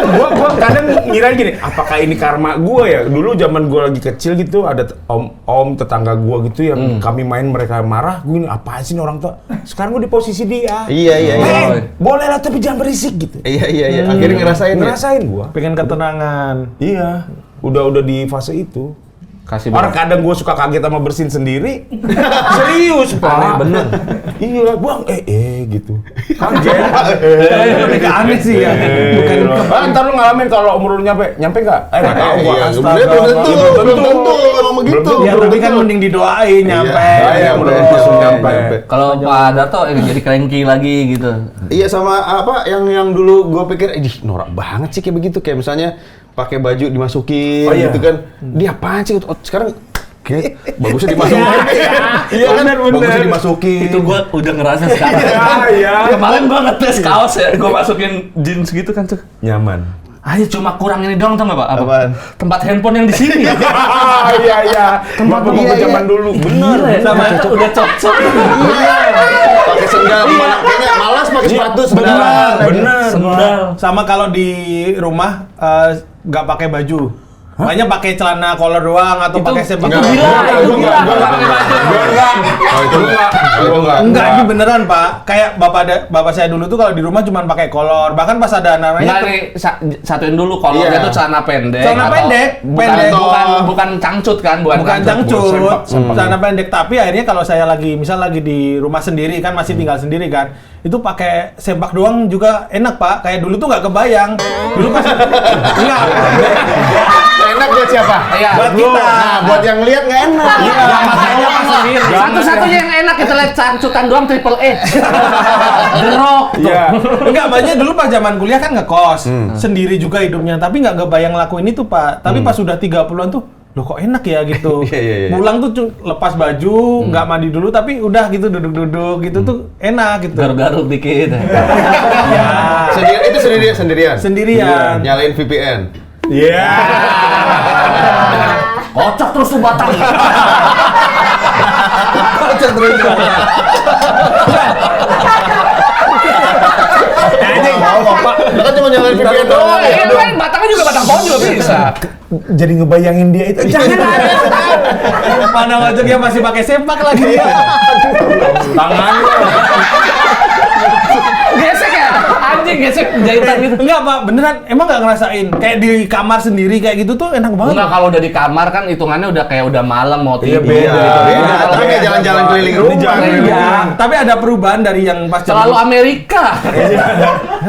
Gua kadang ngira gini, apakah ini karma gua ya? Dulu zaman gua lagi kecil gitu ada om tetangga gua gitu yang kami main mereka marah, gua ini apaan sih ini orang tua? Sekarang gua di posisi dia. Iya. Boleh lah tapi jangan berisik gitu. Iya. Akhirnya ngerasain Gua. Pengen ketenangan. Iya. Udah di fase itu. Kasih Orang kadang gua suka kaget sama bersin sendiri. Serius, Pak. Aneh bener. Iya, Bang. Gitu. Kaget. Lebih ke aneh sih ya. Bukan Ntar lu ngalamin kalau umur lu nyampe nggak? Nggak tahu gua. Iya, Astaga. belum tentu emang begitu. ya tapi kan mending didoain nyampe. Iya, mudah-mudahan langsung nyampe. Kalau Pak Darto jadi cranky lagi gitu. Iya, sama apa yang dulu gue pikir, ih norak banget sih kayak begitu. Kayak misalnya pakai baju dimasukin gitu kan. Dia apaan sih? Oh, sekarang kayak bagusnya dimasukin. Iya kan? Bagusnya dimasukin. Itu gua udah ngerasa sekarang. Iya. Kemarin gua ngetes kaos ya, gua masukin jeans gitu kan tuh. Nyaman. Ayo cuma kurang ini doang tau nggak Pak? Apaan? Tempat handphone yang di sini. Iya. Bapak-bapak zaman dulu. Bener ya, sama udah cocok. Pakai sendal kemana? Kayaknya malas pakai sepatu sebenarnya. Bener. Sendal. Sama kalau di rumah nggak pakai baju. Makanya pakai celana kolor doang atau pakai sepak. Itu gila. Enggak, ini beneran Pak. Kayak bapak saya dulu tuh kalau di rumah cuma pakai kolor. Bahkan pas ada anak-anaknya Nggak nih, satuin dulu kolornya tuh celana pendek. Celana atau- pendek, pendek. Bukan cangcut kan, bukan cangcut, celana pendek. Tapi akhirnya kalau saya misal lagi di rumah sendiri kan masih tinggal sendiri kan, itu pakai sempak doang juga enak Pak. Kayak dulu tuh nggak kebayang. Dulu pas enggak. Enak buat siapa? Iya. Buat kita. Nah, buat yang lihat nggak enak. Iya, makanya pas sendiri. Satu-satunya yang enak kita lihat cancutan doang triple E. Jerok. Iya. Enggak, banyak dulu pas zaman kuliah kan ngekos. Sendiri juga hidupnya, tapi nggak kebayang ngelakuin itu Pak. Tapi pas sudah 30-an tuh loh kok enak ya gitu. Iya. Pulang tuh lepas baju, nggak mandi dulu tapi udah gitu duduk-duduk gitu tuh enak gitu. Garuk-garuk dikit. Ya. Itu sendirian. Sendirian. Nyalain VPN. Iya. Kocok terus tuh batang. Kocok terus. Anjing, Pak. Kan cuma nyalain VPN doang. Iya, batangnya juga batang pohon juga bisa. Jadi ngebayangin dia itu. Mana ojeknya masih pakai sempak lagi. Tangan. Gesek ya? Anjing gesek jahitan gitu. Enggak Pak, beneran emang nggak ngerasain kayak di kamar sendiri kayak gitu tuh enak banget. Enggak, kalau udah di kamar kan hitungannya udah kayak udah malam mau tidur. beda. Beda. Tapi kayak jalan-jalan keliling rumah. Iya, tapi ada perubahan dari yang pas zaman- Selalu Amerika.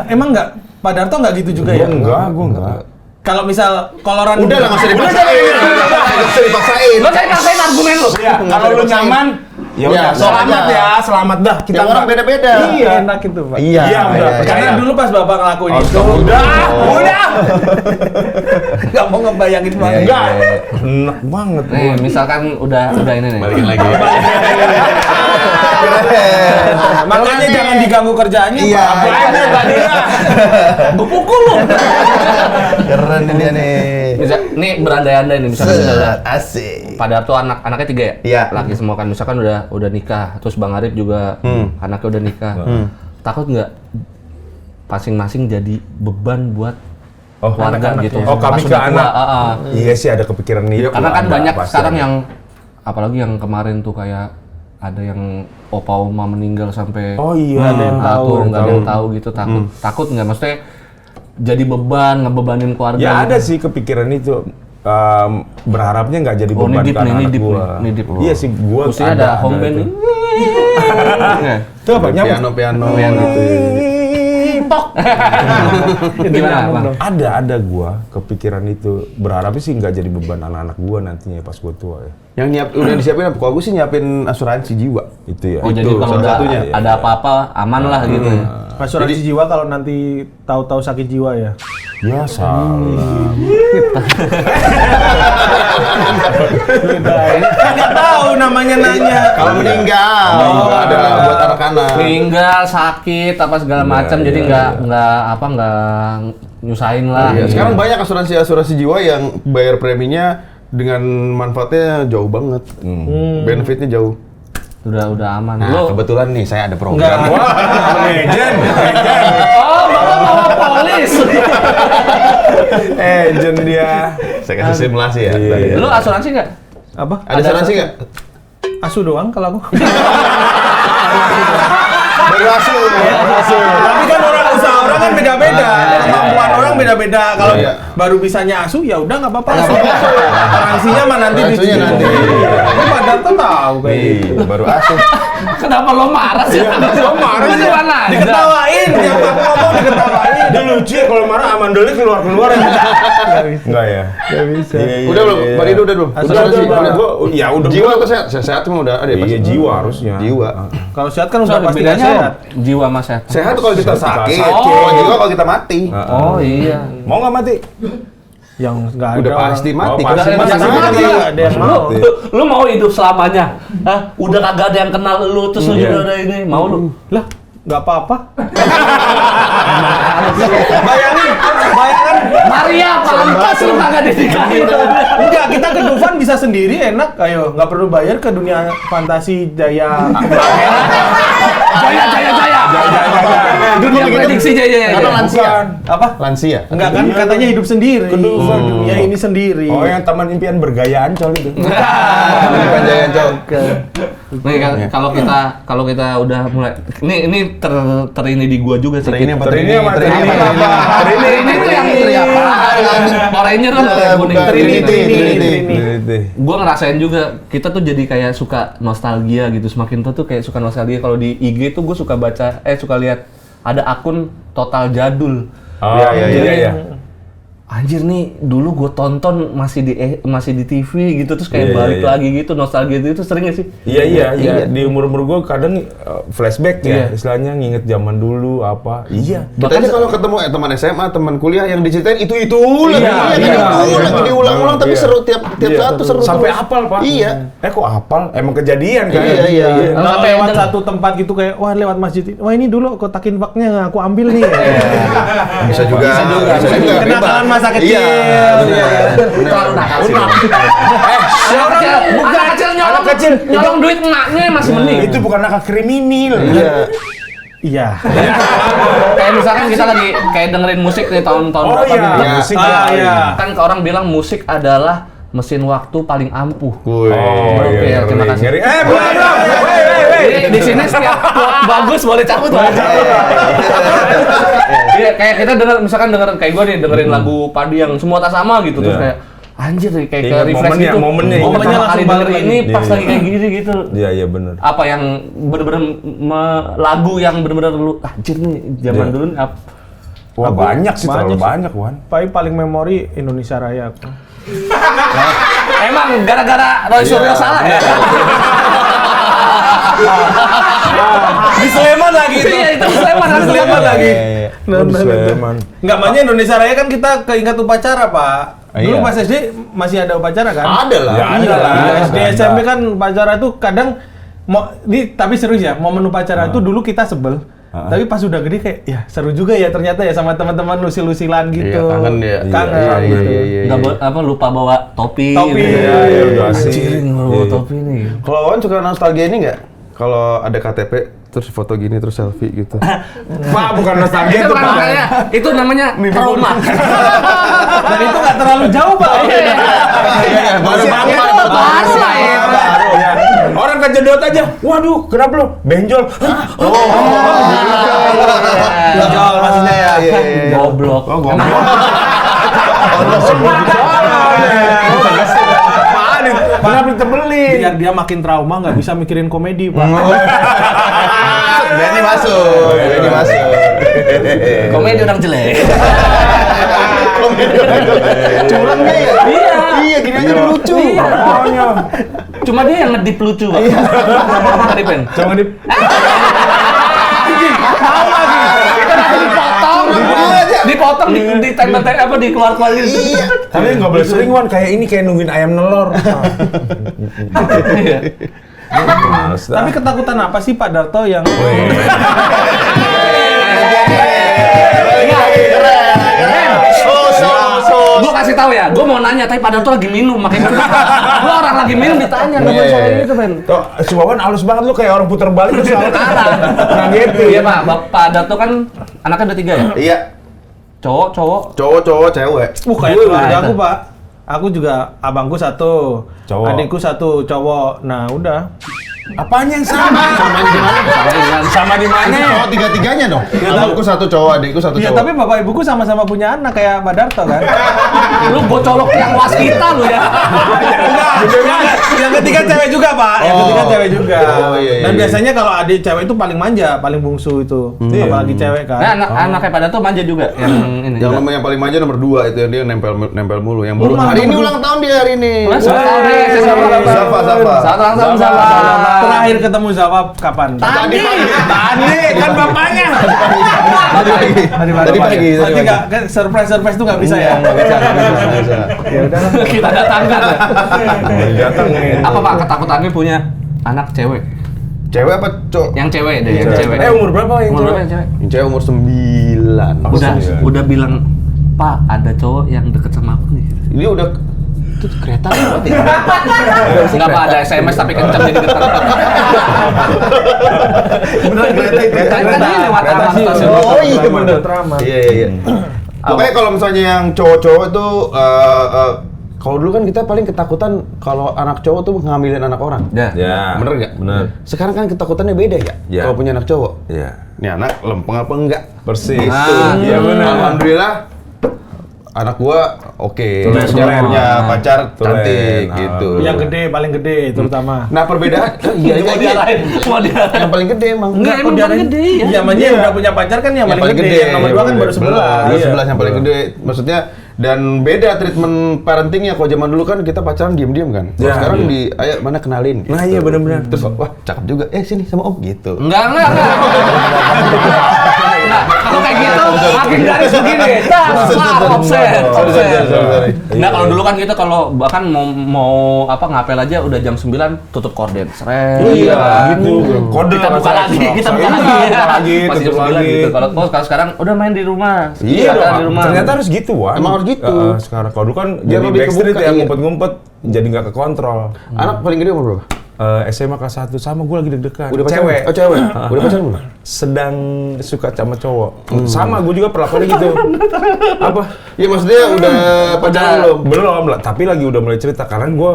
Emang nggak? Pak Darto nggak gitu juga ya? Gua enggak. Kalau misal koloran Udah lah, nggak usah dipaksain. Nggak usah dipaksain. Lo saya paksain argumen lo. Kalau lu nyaman, ya udah Ya, selamat aja. ya, selamat dah. Kita Kita orang beda-beda. Iya, enak itu Pak. Iya. Iya, udah. Karena dulu pas Bapak ngelakuin itu, udah. nggak mau ngebayangin banget. Iya, Enggak. Enak banget. Nih, misalkan udah ini nih. Balikin lagi. Makanya jangan diganggu kerjaannya Iya. Pak. Gue pukul lo. Keren ini dia nih. Nih berandai-andai nih misalkan udah Asik. Pada tuh anaknya 3 ya? Iya. Laki semua kan, misalkan udah nikah, terus Bang Arif juga anaknya udah nikah. Takut nggak masing-masing jadi beban buat keluarga anak-anak gitu? ya. Oh, kami Pas ke udah tua, anak. heeh. Iya sih ada kepikiran nih. Karena kan Ada, banyak pasti sekarang ada. yang apalagi yang kemarin tuh kayak ada yang opa oma meninggal sampai Oh iya. Nggak ada yang tahu. nggak ada yang tahu gitu, takut nggak, maksudnya jadi beban, ngebebanin keluarga. Ya gitu. ada sih kepikiran itu. Berharapnya nggak jadi Oh, beban ini deep ke nih, ini anak deep gua. nih, ini deep. Iya sih gua Maksudnya ada home band itu. nih. Itu apa nyamuk? Piano. gitu. Gimana Bang? Ada gua kepikiran itu. Berharapnya sih nggak jadi beban anak-anak gua nantinya pas gua tua ya. Yang udah disiapin apa? Kalau gue sih nyiapin asuransi jiwa. Itu ya. Oh, jadi Itu kalau salah udah satunya. ada apa-apa aman lah gitu. Asuransi jiwa kalau nanti tahu-tahu sakit jiwa ya. Ya salah. Nggak tahu namanya nanya. Kalau meninggal, ada buat anak-anak. Meninggal, sakit, apa segala macam, jadi nggak nyusahin lah. Iya, gitu. sekarang banyak asuransi jiwa yang bayar preminya dengan manfaatnya jauh banget. Benefitnya jauh. Udah aman. Nah, Lo kebetulan nih saya ada program. Enggak. Wah, legend. oh, bawa polis. Legend dia. Saya kasih simulasi ya. Iya. tadi ya. Lu asuransi nggak? Apa? Ada asuransi nggak? Asu doang kalau aku. Baru asu. Tapi kan usaha orang kan beda-beda, kemampuan orang beda-beda. Kalau Iya. baru bisanya asu ya udah nggak apa-apa. Asuransinya mah nanti di Asuransinya situ. nanti. Ini Padahal tuh tahu kayak gitu. Iya, baru asu. Kenapa lo marah sih? Lo marah sih mana? Diketawain, yang aku ngomong diketawain. Dia lucu ya kalau marah Amandolnya keluar-keluar ya. Enggak ya? Nggak bisa. Udah belum? Pak Rido udah belum? Asuransi. Gua ya udah. Jiwa atau sehat? Sehat cuma udah ada ya, Iya, pasti. jiwa harusnya. Jiwa. Kalau sehat kan udah pasti bedanya sehat. apa? Jiwa mas sehat. Sehat tuh kalau kita sakit. sakit. Kalau jiwa kalau kita mati. Oh iya. Mau nggak mati? Yang nggak ada. Udah pasti mati. Oh, Kita pasti pasti mati. mati. Nggak ada yang mau. Lu mau hidup selamanya? Hah? Udah kagak ada yang kenal lu, terus lu juga ada ini. Mau lu? Lah, nggak apa-apa. Bayangin. Maria, pantas lu kagak dinikahin. Enggak, kita ke Dufan bisa sendiri enak. Ayo, nggak perlu bayar ke dunia fantasi jaya. Jaya. Dunia prediksi jaya. Karena lansia. Apa? Lansia. Enggak kan katanya hidup sendiri. Dunia ini sendiri. Oh, yang taman impian bergaya Ancol itu. Bukan Jaya Ancol. Nih kalau kita udah mulai ini ini di gua juga sih. Terini apa? Terini apa? Terini itu yang apa? Power Ranger kan kuning. Terini. Gua ngerasain juga kita tuh jadi kayak suka nostalgia gitu. Semakin tua tuh kayak suka nostalgia. Kalau di IG tuh gua suka suka lihat ada akun total jadul. Oh iya. Anjir nih, dulu gue tonton masih di TV gitu, terus kayak balik lagi gitu, nostalgia itu sering gak sih? Iya. Di umur gue kadang flashback ya, istilahnya nginget zaman dulu apa. Iya. Kita aja kalau ketemu teman SMA, teman kuliah yang diceritain itu lagi diulang-ulang, tapi seru tiap saat tuh seru. Sampai hafal, Pak. Iya. Kok hafal? Emang kejadian kan? Iya. Sampai lewat satu tempat gitu kayak, wah lewat masjid, wah ini dulu kotak infaknya aku ambil nih. Bisa juga. Kenakalan masa kecil. Terlalu nakal sih. Anak kecil nyolong duit emaknya masih mending. Itu bukan nakal kriminal. Iya. Kayak misalkan kita lagi kayak dengerin musik nih tahun-tahun berapa gitu. Musik. Kan orang bilang musik adalah mesin waktu paling ampuh. Oke, terima kasih. Belum. Di sini setiap quote bagus boleh cabut. Iya, kayak kita dengerin kayak gue nih dengerin lagu Padi yang semua tak sama gitu terus kayak anjir nih kayak ke refresh gitu. Momennya kali denger ini pas lagi kayak gini gitu. Iya benar. Apa yang bener-bener lagu yang bener-bener lu anjir nih zaman dulu Wah banyak sih, terlalu banyak Wan. Paling memori Indonesia Raya. Emang gara-gara Roy Suryo salah ya? Di Sleman lagi itu. Iya, itu Sleman lagi. Sleman. Enggak, makanya Indonesia Raya kan kita keingat upacara, Pak. Dulu pas SD masih ada upacara kan? Ada lah. SD SMP kan upacara itu kadang tapi serius ya, momen upacara itu dulu kita sebel. Tapi pas udah gede kayak ya seru juga ya ternyata ya sama teman-teman lusil-lusilan gitu. Iya, kangen ya. Kangen gitu. Nggak lupa bawa topi. Iya, udah asik. Anjir, bawa topi nih. Kalau Wan suka nostalgia ini nggak? Kalau ada KTP terus foto gini terus selfie gitu. Pak, bukan nostalgia Itu bukan nostalgia, itu namanya trauma. Dan itu nggak terlalu jauh, Pak. Baru lah ya. Orang kejedot aja. Waduh, kenapa lo? Benjol. Benjol maksudnya ya. Goblok. Kenapa ditebelin? Biar dia makin trauma nggak bisa mikirin komedi, Pak. Ini masuk. Komedi orang jelek. Curang dia ya? Iya, gini aja lucu. Cuma dia yang ngedip lucu, Pak. Tadi Pen. Coba ngedip. Dipotong, ditempel dikeluar-keluarin. Iya. Tapi nggak boleh sering Wan, kayak ini kayak nungguin ayam nelor. Tapi ketakutan apa sih Pak Darto yang Gue kasih tahu ya, gue mau nanya, tapi padahal tuh lagi minum, makanya gue orang lagi minum ditanya nggak boleh soal itu, Ben. Tuh, si Wawan halus banget lu kayak orang putar balik terus ngagetin. Iya Pak, Pak Dato kan anaknya ada 3 ya? Iya. Cowok. Cowok, cewek. kayak keluarga aku, Pak. Aku juga abangku 1, Cowok. adikku 1 cowok. Nah, udah. Apanya yang sama? Sama di mana? Cowok tiga-tiganya dong. Abangku 1 cowok, adikku 1 Ya, cowok. tapi bapak ibuku sama-sama punya anak kayak Pak Darto kan. Lu gue colok yang waskita lu ya. Yang ketiga cewek juga, Pak. Yang ketiga cewek juga. Oh, iya. Dan biasanya kalau adik cewek itu paling manja, paling bungsu itu. Apalagi cewek kan. Nah, anaknya pada tuh manja juga yang ini. Yang paling manja nomor 2 itu yang dia nempel mulu. Yang baru hari ini ulang tahun dia hari ini. Sama. Terakhir ketemu Zawa kapan? Tadi kan bapaknya. Tadi pagi. Berarti nggak kan surprise tuh nggak bisa ya? Nggak bisa. Ya udah. kita datangkan. Datangin. Apa Pak ketakutannya punya anak cewek? Cewek apa cowok? Yang cewek deh, yang cewek. Umur berapa yang Umur berapa cewek? yang cewek? Yang cewek umur 9. Udah bilang, Pak ada cowok yang deket sama aku nih. Ini udah itu kereta lewat ya? Enggak Pak, ada SMS tapi kenceng jadi dekat. Beneran kereta Kan ini lewat atas stasiun. Oh iya bener. Drama. Iya. Pokoknya kalau misalnya yang cowok-cowok tuh Kalau dulu kan kita paling ketakutan kalau anak cowok tuh ngambilin anak orang. Ya. Bener nggak? Bener. Sekarang kan ketakutannya beda ya. Ya. Kalau punya anak cowok. Iya. Ini anak lempeng apa enggak? Persis. Iya benar. Alhamdulillah anak gua punya pacar cantik gitu. Yang gede, paling gede terutama. Nah perbedaan, iya yang paling gede emang. Enggak, emang paling gede ya. Zamannya udah punya pacar kan yang paling gede. Yang nomor 2 kan baru 11. 11 yang paling gede. Maksudnya dan beda treatment parentingnya. Kalau zaman dulu kan kita pacaran diem-diem kan. Kalau sekarang ayo mana kenalin. Nah iya benar-benar. Terus wah cakep juga. Sini sama om gitu. Enggak. Nah, kalau kayak gitu makin garis begini. Offset. Nah, kalau dulu kan kita kalau bahkan mau apa ngapel aja udah jam 9 tutup korden. Seret. Iya, gitu. Kode Kita buka lagi. Masih jam 9 gitu. Kalau sekarang udah main di rumah. Iya, di rumah. ternyata harus gitu, Wan. Emang harus gitu. Sekarang kalau dulu kan Biar jadi lebih backstreet kebuka, ya, iya. ngumpet-ngumpet, jadi nggak kekontrol. Anak paling gede umur berapa? SMA kelas 1 sama gue lagi deg-degan. Udah pacaran? Cewek. Oh cewek. Udah pacaran belum? Sedang suka sama cowok. Sama gue juga perlakuannya gitu. Apa? Iya maksudnya udah pacaran belum? Belum lah, tapi lagi udah mulai cerita karena gue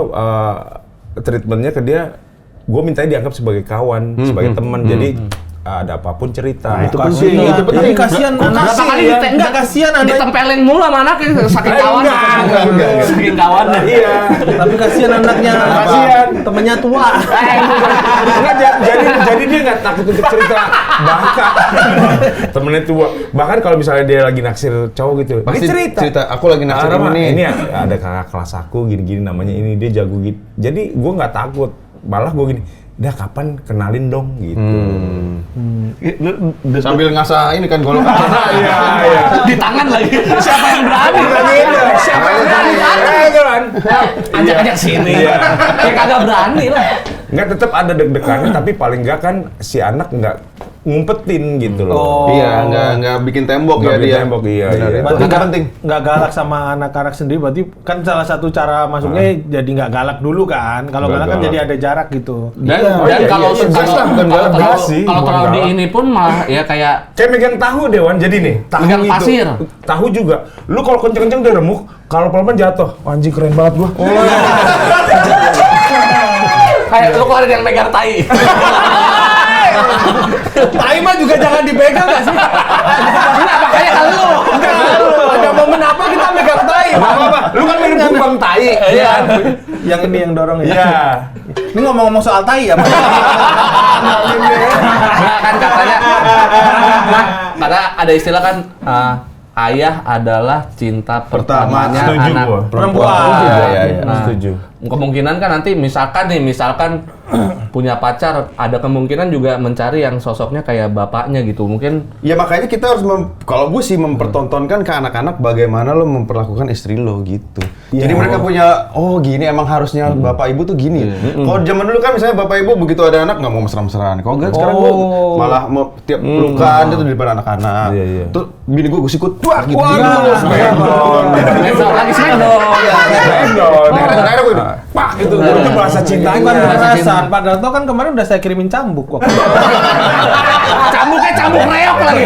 treatmentnya ke dia, gue mintanya dianggap sebagai kawan, sebagai teman. Jadi ada apapun cerita. Nah, itu penting. Itu penting. Tapi kasihan anak. Berapa kali Enggak kasihan anak. ditempelin mulu sama anaknya saking kawan. Enggak. Saking kawan. Iya. Tapi kasihan anaknya. Kasihan. Temennya tua. Enggak, jadi dia nggak takut untuk cerita bangka. Temennya tua. Bahkan kalau misalnya dia lagi naksir cowok gitu, Pasti dia cerita. Aku lagi naksir Ini ada kakak kelas aku gini-gini namanya ini, dia jago gitu. Jadi gue nggak takut. Malah gue gini, dah kapan kenalin dong gitu. Sambil ngasah ini kan golok. Iya. Di tangan lagi. Siapa yang berani? Siapa yang berani? Ajak-ajak sini. Ya kagak berani lah. Nggak, tetap ada deg-degannya, tapi paling nggak kan si anak nggak ngumpetin gitu loh. Iya, nggak bikin tembok Nggak ya bikin dia. tembok, iya. Berarti Itu penting. nggak galak sama anak-anak sendiri, berarti kan salah satu cara masuknya jadi nggak galak dulu kan. Kalau Nggak galak kan galak. jadi ada jarak gitu. Dan Iya, kalau iya, gas lah, bukan galak, gas sih, kalau bukan terlalu di galak. ini pun malah ya kayak Kayak megang tahu Dewan, jadi nih tahu Megang itu. pasir. Tahu juga. Lu kalau kenceng-kenceng dia remuk, kalau pelan-pelan jatuh. Oh, anjing keren banget gua. kayak lu keluarin yang megang tai. Tai mah juga jangan dipegang nggak sih? Makanya kalau lu Ada momen apa kita megang tai? Apa-apa, lu kan mirip kumbang tai. Iya. Yang ini yang dorong ya. Iya. Ini ngomong-ngomong soal tai ya. Nah, kan katanya karena ada istilah kan ayah adalah cinta pertamanya setuju anak gua. Perempuan. Iya. Nah, Setuju. kemungkinan kan nanti misalkan punya pacar, ada kemungkinan juga mencari yang sosoknya kayak bapaknya gitu. Mungkin Ya makanya kita harus kalau gue sih mempertontonkan ke anak-anak bagaimana lo memperlakukan istri lo gitu. Jadi mereka punya gini emang harusnya bapak ibu tuh gini. Kalau zaman dulu kan misalnya bapak ibu begitu ada anak nggak mau mesra-mesraan. Kalau enggak sekarang gue malah mau tiap pelukan itu di depan anak-anak. Iya, iya. Tuh bini gue sikut tuak gitu. Smackdown lagi Smackdown. Akhirnya gue Pak itu bahasa cintanya. Bukan perasaan, padahal tuh kan kemarin udah saya kirimin cambuk waktu. Cambuknya cambuk reok lagi.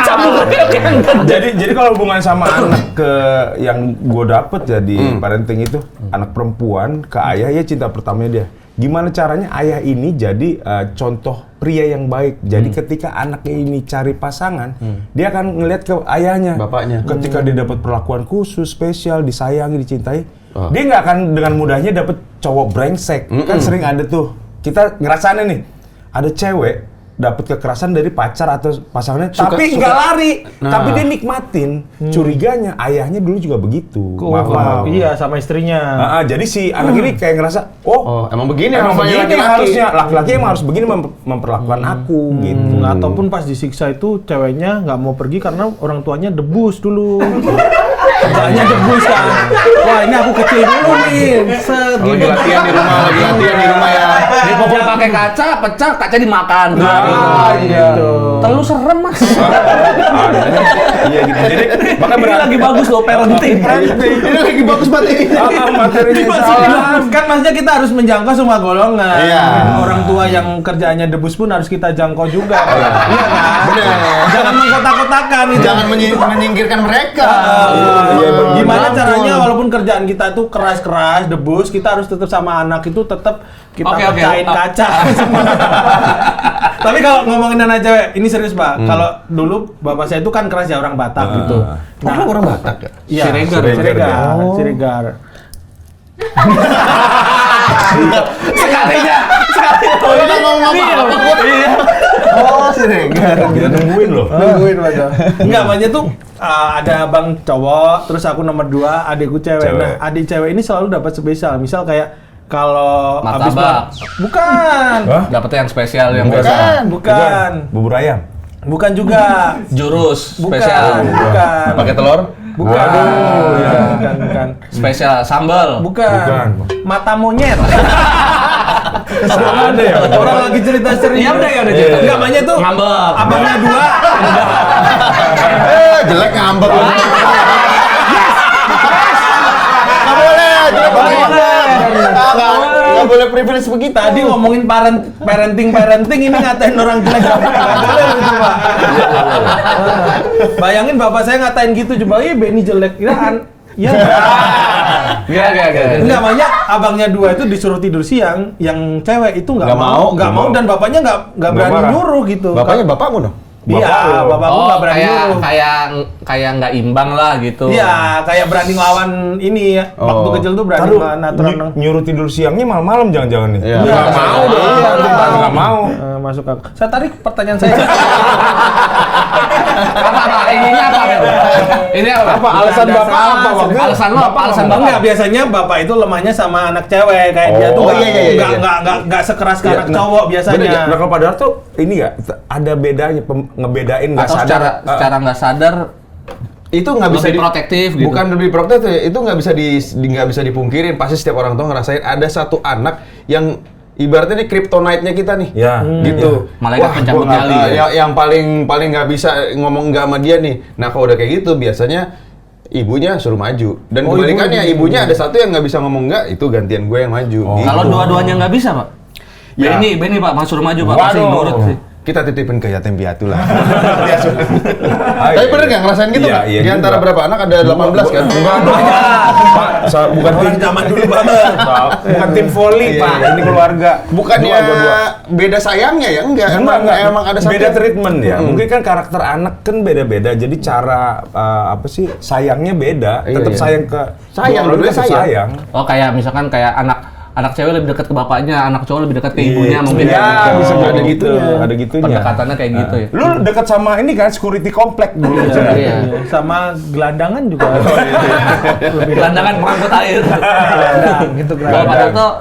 Cambuk reok yang Jadi kalau hubungan sama anak ke yang gue dapet ya di parenting itu, anak perempuan ke ayah ya cinta pertamanya dia. Gimana caranya ayah ini jadi contoh pria yang baik. Jadi ketika anaknya ini cari pasangan, dia akan ngelihat ke ayahnya, Bapaknya. Ketika dia dapat perlakuan khusus, spesial, disayangi, dicintai, dia nggak akan dengan mudahnya dapat cowok brengsek. Kan sering ada tuh, kita ngerasain nih, ada cewek dapat kekerasan dari pacar atau pasangannya, tapi nggak lari, tapi dia nikmatin. Curiganya ayahnya dulu juga begitu. Maaf. Iya, sama istrinya. Jadi si anak ini kayak ngerasa, emang begini emang namanya begini laki-laki. harusnya laki-laki emang harus begini memperlakukan aku gitu. Ataupun pas disiksa itu ceweknya nggak mau pergi karena orang tuanya debus dulu. Kerjaannya debus kan. Wah ini aku kecil dulu nih. Lagi latihan di rumah ya. Dipukul pakai kaca, pecah, kaca dimakan. Gitu. Terlalu serem, Mas. Iya gitu. Jadi Ini lagi bagus loh parenting. Ini lagi bagus banget ini. materinya salah. Kan maksudnya kita harus menjangkau semua golongan. Iya. Orang tua yang kerjaannya debus pun harus kita jangkau juga. Iya kan? Bener. Jangan mengkotak-kotakan itu. Jangan menyingkirkan mereka. Gimana caranya walaupun kerjaan kita tuh keras-keras, debus, kita harus tetap sama anak itu tetap kita Oke. pecahin kaca. Tapi kalau ngomongin anak cewek, ini serius Pak. Kalau dulu bapak saya itu kan keras ya orang Batak gitu. Nah, orang Batak ya? Iya, Siregar. Siregar. Sekalinya. Kita ngomong apa-apa. Iya. Oh, Siregar. Kita nungguin loh. Nungguin Pak. Enggak, makanya tuh ada abang cowok, terus aku nomor 2, adikku cewek. Nah, adik cewek ini selalu dapat spesial. Misal kayak kalau habis Martabak. bukan. Hah? Dapetnya yang spesial yang Bukan. biasa. Bukan. Bubur ayam. Bukan juga. Jurus Bukan. spesial. Bukan. Pakai telur? Bukan. Wow. Bukan. Spesial sambal. Bukan. Mata monyet. Ada ya. Orang lagi cerita serius. Ya udah cerita. Enggak, makanya tuh Ngambek. abangnya 2. Jelek ngambek. Nggak boleh, jelek nggak boleh privilege begitu. Tadi ngomongin parenting ini ngatain orang jelek. Nggak boleh gitu, Pak. Bayangin bapak saya ngatain gitu coba, Benny jelek. Iya. Gak. Enggak, makanya abangnya 2 itu disuruh tidur siang, yang cewek itu nggak mau dan bapaknya nggak berani marah. nyuruh gitu. Bapaknya bapakmu dong? Iya, bapakku nggak berani nyuruh. kayak nggak imbang lah gitu. Iya, kayak berani ngelawan ini ya. Waktu kecil tuh berani natural. Nyuruh tidur siangnya malam-malam jangan-jangan nih. Iya. Nggak Iya. mau dong. Iya. Nggak mau. Masuk aku. Saya tarik pertanyaan saya. Apa? Ininya apa? Ini apa? Alasan Ada bapak salah. apa waktu itu? Alasan lo apa? Alasan Bang, bapak? nggak, biasanya bapak itu lemahnya sama anak cewek kayak dia tuh Oh, iya. nggak sekeras ke Iya, anak nah, cowok biasanya. Nah, kalau padahal tuh ini nggak ada bedanya ngebedain nggak Atau sadar. secara nggak sadar Itu nggak bisa lebih protektif gitu. Bukan lebih protektif, itu nggak bisa dipungkirin. Pasti setiap orang tua ngerasain ada satu anak yang ibaratnya ini kryptonite-nya kita nih. Ya. Gitu. Malaikat pencabut gua nggak- nyali ya. yang paling nggak bisa ngomong nggak sama dia nih. Nah, kalau udah kayak gitu biasanya ibunya suruh maju. Dan kebalikannya, ibunya ada satu yang nggak bisa ngomong nggak, itu gantian gue yang maju. Gitu. Kalau dua-duanya nggak bisa, Pak. Ya. Benny Pak, suruh maju Pak, pasti Waduh. nurut sih. Kita titipin ke yatim piatu lah. Ah, Tapi iya. bener nggak ngerasain gitu Iya, nggak? iya Di antara juga. berapa anak ada 18 kan? Bukan Orang zaman dulu banget. bukan tim volley, Iya, Pak. iya. Ini keluarga. Bukannya Dua. beda sayangnya ya? Enggak, emang ada satu. beda treatment ya. Mungkin kan karakter anak kan beda-beda. Jadi cara apa sih sayangnya beda. Iya, Tetap iya. sayang ke Sayang, dua orang dua-duanya tetap sayang. Oh, kayak misalkan kayak anak cewek lebih dekat ke bapaknya, anak cowok lebih dekat ke ibunya mungkin. Ya, ya. bisa ada ada gitunya. gitunya. Ada gitunya. Pendekatannya kayak gitu ya. Lu dekat sama ini kan security komplek dulu. Iya. Sama gelandangan juga. Gelandangan pengangkut air. Gelandang, gitu Kalau gelandang. Padahal tuh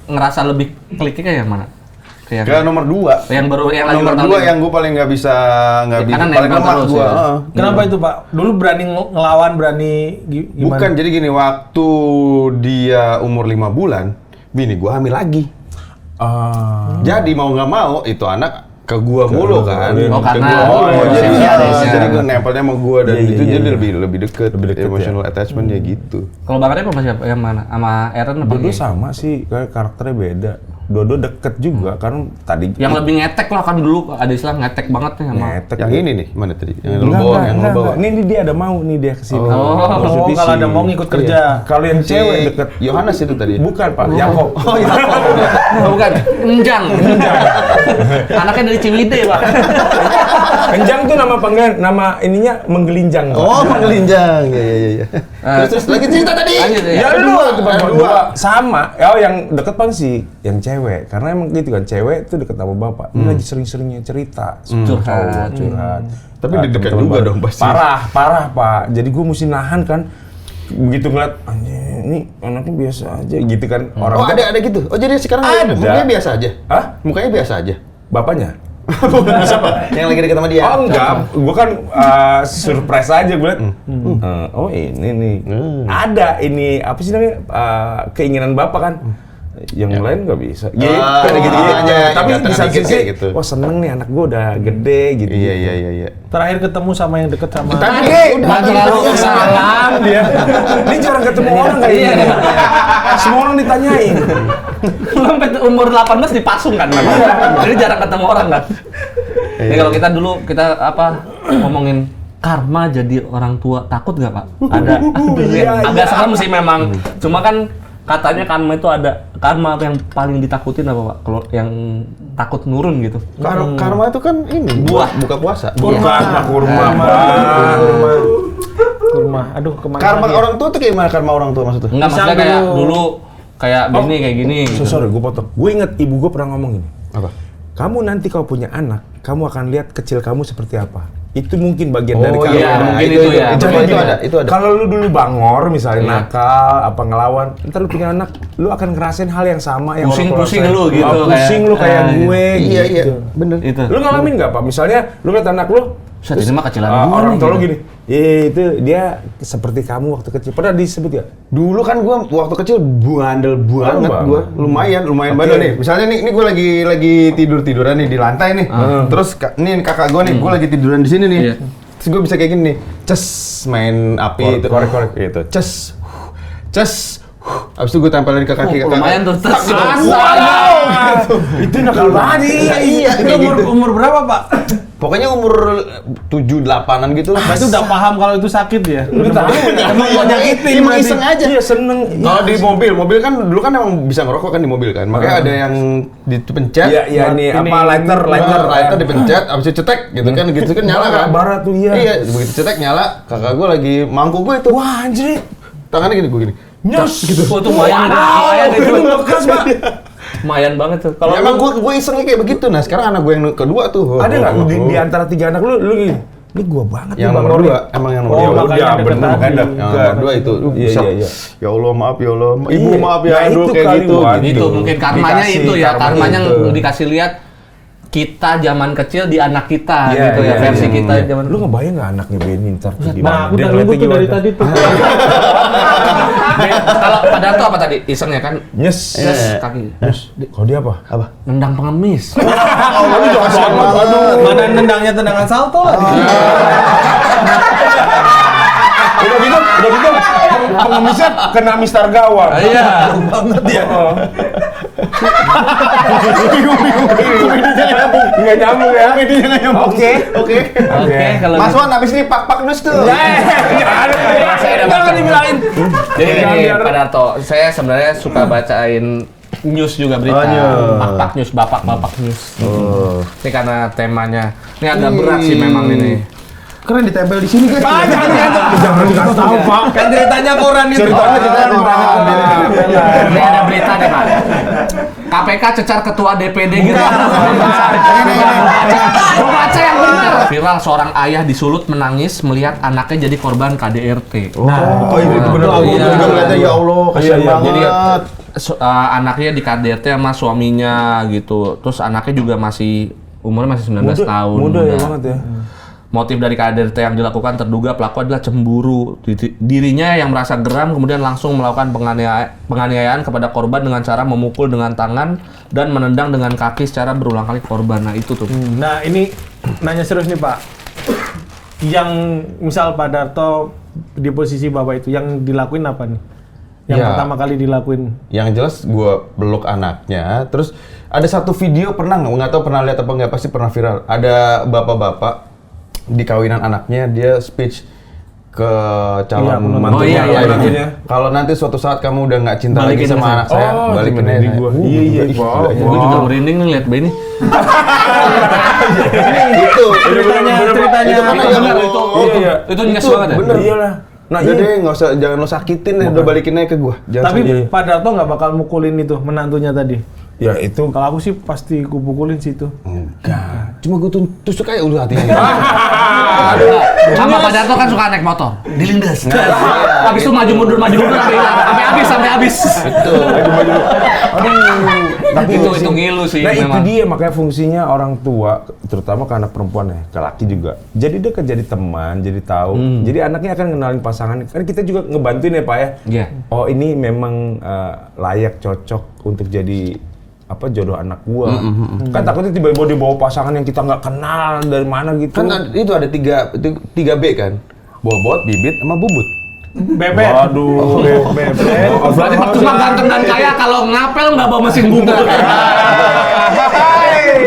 ngerasa lebih kliknya kayak mana? Kayak Ke nomor 2. yang baru yang lagi Nomor bertahun 2 yang gue paling nggak bisa Karena paling nempel lemah terus gue. ya. Kenapa itu, Pak? Dulu berani ngelawan, berani gimana? Bukan, jadi gini, waktu dia umur 5 bulan, bini gue hamil lagi. Jadi mau nggak mau itu anak ke gua mulu kan. Oh, Ke karena gua mulu. Jadi, siapa? jadi gua nempelnya sama gua dan Iya, itu iya, jadi iya. lebih deket, emotional attachment ya gitu. Kalau Bang Arya apa siapa? Yang mana? Sama Aaron apa? Dua-dua Gay? sama sih, kayak karakternya beda. Dua-dua deket juga, kan tadi Yang lebih ngetek lah kan dulu ada istilah ngetek banget nih sama. ngetek. Yang ini nih, mana tadi? Yang lu Enggak, bawa, enggak, yang lu enggak, bawa. enggak. Ini dia ada mau, nih dia kesini. Oh, kalau ada mau ngikut kerja. Kalau yang cewek Si deket, Yohanes itu tadi. bukan Pak, Yakob. Oh, iya. Oh, bukan, Enjang. Anaknya dari Ciwidey, Pak. Kenjang tuh nama panggilan, nama ininya menggelinjang. Pak. Oh, penggelinjang. Iya. Terus lagi cerita tadi. Lanjut, ya. Ya Ada lu dua, ada ada dua. Sama. Oh, yang deket paling sih yang cewek. Karena emang gitu kan, cewek tuh deket sama bapak. Ini lagi sering-seringnya cerita. Curhat. Curhat. Tapi Ah, deg-degan teman-teman juga baru. dong pasti. Parah Pak. Jadi gue mesti nahan kan. Begitu ngeliat, anjing ini anaknya biasa aja gitu kan. Orang Oh, tuh- ada gitu. Oh, jadi sekarang Ada. mukanya biasa aja. Hah? Mukanya biasa aja. Bapaknya? Siapa? Yang lagi deket sama dia. Oh enggak, gue kan surprise aja gue liat. Oh ini nih, ada ini apa sih namanya keinginan bapak kan? yang lain nggak bisa. Ada gitu-gitu aja. Tapi ingatan di satu dikit sisi, kayak gitu. wah seneng nih anak gue udah gede gitu. Iya. Terakhir ketemu sama yang deket sama. Nggak terlalu salam dia. Ini jarang ketemu orang kayak Iya, gini. Semua orang ditanyain. Lu sampai umur 18 dipasung kan memang. Jadi jarang ketemu orang kan. Jadi kalau kita dulu ngomongin karma jadi orang tua, takut nggak Pak? Ada. Agak serem sih memang. Cuma kan katanya karma itu ada karma yang paling ditakutin apa Pak? Kalau yang takut nurun gitu. Karma itu kan ini buka puasa. Kurma. Aduh, kemana Karma lagi ya? orang tua tuh kayak gimana karma orang tua maksudnya? Enggak, maksudnya kayak dulu kayak gini kayak gini. Sorry, gue potong. Gue inget ibu gue pernah ngomong gini. Apa? Kamu nanti kalau punya anak, kamu akan lihat kecil kamu seperti apa. Itu mungkin bagian dari karma. iya, mungkin itu ya. Itu ada. Kalau lu dulu bangor misalnya nakal, apa ngelawan, ntar lu punya anak, lu akan ngerasain hal yang sama yang Pusing-pusing orang tua lu rasain. gitu, Pusing lu kayak gue Iya, gitu. bener. Itu. Lu ngalamin nggak Pak? Misalnya lu lihat anak lu, Set, ini mah kecilan gua orang nih, tua lu gitu. gini, itu dia seperti kamu waktu kecil. Pernah disebut ya? Dulu kan gua waktu kecil bandel banget Banget. gua. Lumayan bandel nih. Misalnya nih gua lagi tiduran nih di lantai nih. Terus nih kakak gua nih, gua lagi tiduran di sini nih. Iya. Terus gua bisa kayak gini nih. Ces main api itu. Korek gitu. Ces. Abis itu gue tempelin ke kaki kakak. Lumayan tuh. Itu nakal banget. Iya, Itu kayak gitu. umur berapa, Pak? Pokoknya umur 7-8an gitu lah. Itu udah paham kalau itu sakit ya. Lu tahu Emang mau nyakitin Emang berarti. iseng aja. Iya seneng. Kalau di mobil kan dulu kan emang bisa ngerokok kan di mobil kan. Makanya ada yang dipencet. Iya nih apa lighter dipencet, abis itu cetek gitu kan nyala kan. Bara tuh iya. Iya, begitu cetek nyala, kakak gue lagi mangkuk gue itu. Wah anjir. Tangannya gini, gue gini. Nyos gitu. Oh, itu lumayan itu. Itu bekas, Pak. Lumayan banget tuh. Kalau emang gue isengnya kayak begitu. Nah, sekarang anak gue yang kedua tuh. Ada nggak di antara 3 anak lu gini? Ini gua banget Yang nih, nomor Bang 2, Nori. emang yang nomor Oh, 2. makanya deket bener, tadi. makanya Yang nomor 2 itu. Iya. Ya Allah, maaf ya Allah. Ibu Iya. maaf ya, Nah, aduh itu kayak kali, gitu. Wan. Itu mungkin karmanya Dikasih, itu ya, karmanya itu. dikasih lihat kita zaman kecil di anak kita Iya, gitu ya, iya, versi iya. kita zaman Lu ngebayang nggak anaknya Benny ntar tuh Nah, aku udah nunggu tuh dari tadi tuh. Kalau pada tuh apa tadi? Isengnya kan Nyes. yes, kaki. Kalau dia apa? Apa? Nendang pengemis. Mana nendangnya tendangan salto lah. Udah gitu. Pengemisnya kena Mister Gawang. Iya. Banget dia. Nggak nyambung ya? Oke. Oke. Oke, kalau Mas Wan habis ini pak nus tuh. saya udah baca. dibilangin. Jadi Jangan ini biar- Pak Darto, saya sebenarnya suka bacain news juga berita. Oh, news. Pak news, bapak news. Ini karena temanya. Ini agak berat sih memang ini. Keren ditempel di sini guys. Jangan dikasih tahu, Pak. Kan ceritanya koran itu. Ini ada berita deh Pak. KPK cecar ketua DPD gitu. Gua baca yang benar. Viral seorang ayah disulut menangis melihat anaknya jadi korban KDRT. Oh itu bener. Aku Iya. juga ngeliatnya ya Allah, kasihan Iya, banget. Jadi anaknya di KDRT sama suaminya gitu. Terus anaknya juga umurnya masih 19 tahun. Muda ya banget ya. Motif dari KDRT yang dilakukan terduga pelaku adalah cemburu. Dirinya yang merasa geram kemudian langsung melakukan penganiayaan kepada korban dengan cara memukul dengan tangan dan menendang dengan kaki secara berulang kali korban. Nah itu tuh. Nah, ini nanya serius nih, Pak. Yang misal Pak Darto di posisi Bapak itu yang dilakuin apa nih? Yang Ya. pertama kali dilakuin. Yang jelas gue peluk anaknya. Terus ada satu video nggak tahu pernah lihat apa nggak, pasti pernah viral. Ada bapak-bapak di kawinan anaknya dia speech ke calon Oh, iya, iya, iya. Kalau nanti suatu saat kamu udah nggak cinta Balikin lagi sama ke saya. anak saya, Oh, balikin temen aja di saya. gua. Iya, gila. Gue juga merinding nih lihat Benny. Itu Ceritanya itu kan Itu ya benar Allah. itu. Iya. Itu nyes Itu banget ya. bener. Iyalah. Nah, Udah ini deh, jangan lo sakitin deh, udah balikin aja ke gua. Jangan Tapi sakitin. Pak Darto nggak bakal mukulin itu menantunya tadi. ya itu Kalau aku sih pasti kupukulin sih itu. enggak. cuma gue tusuk aja udah hatinya. Sama Pak Darto kan suka naik motor, dilindas. Habis itu maju mundur sampai habis. Betul. Tapi itu ngilu sih. Nah memang. itu dia makanya fungsinya orang tua, terutama ke anak perempuan ya, ke laki juga. Jadi dekat, jadi teman, jadi tahu. Jadi anaknya akan kenalin pasangan. Kan kita juga ngebantuin ya Pak ya. Iya. Oh ini memang layak, cocok untuk jadi jodoh anak gua. Kan takutnya tiba-tiba dibawa pasangan yang kita nggak kenal dari mana gitu. Kan itu ada 3 B kan. Bobot, bibit, sama bubut. Bebek. Waduh, bebek. Berarti cuma ganteng dan kaya kalau ngapel nggak bawa mesin bubut.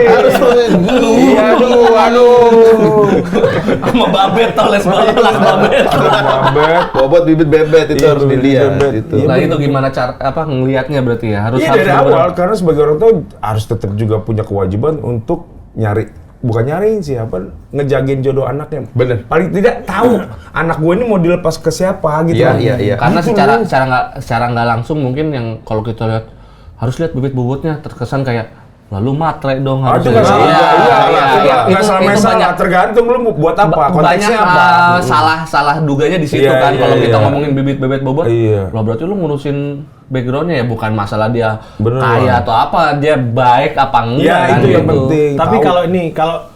Harus Aduh. Sama babet tau les balak babet. bobot, bibit, bebet itu harus dilihat itu. Nah itu gimana cara ngelihatnya berarti ya harus Iya dari awal karena sebagai orang tua harus tetap juga punya kewajiban untuk nyariin sih ngejagain jodoh anaknya. Bener. Paling tidak tahu anak gue ini mau dilepas ke siapa gitu. Iya. Karena Gitu secara nggak langsung mungkin yang kalau kita lihat harus lihat bibit bobotnya terkesan kayak lalu matre dong harus. Itu nggak salah. Nggak salah. Tergantung lu buat apa, konteksnya apa. Salah duganya di situ Iya, kan iya, kalau kita iya. ngomongin bibit bobot. Iya. Lah berarti lu ngurusin backgroundnya ya bukan masalah dia Bener, kaya atau apa, dia baik apa enggak. Iya kan, itu yang gitu. penting. Tapi tahu.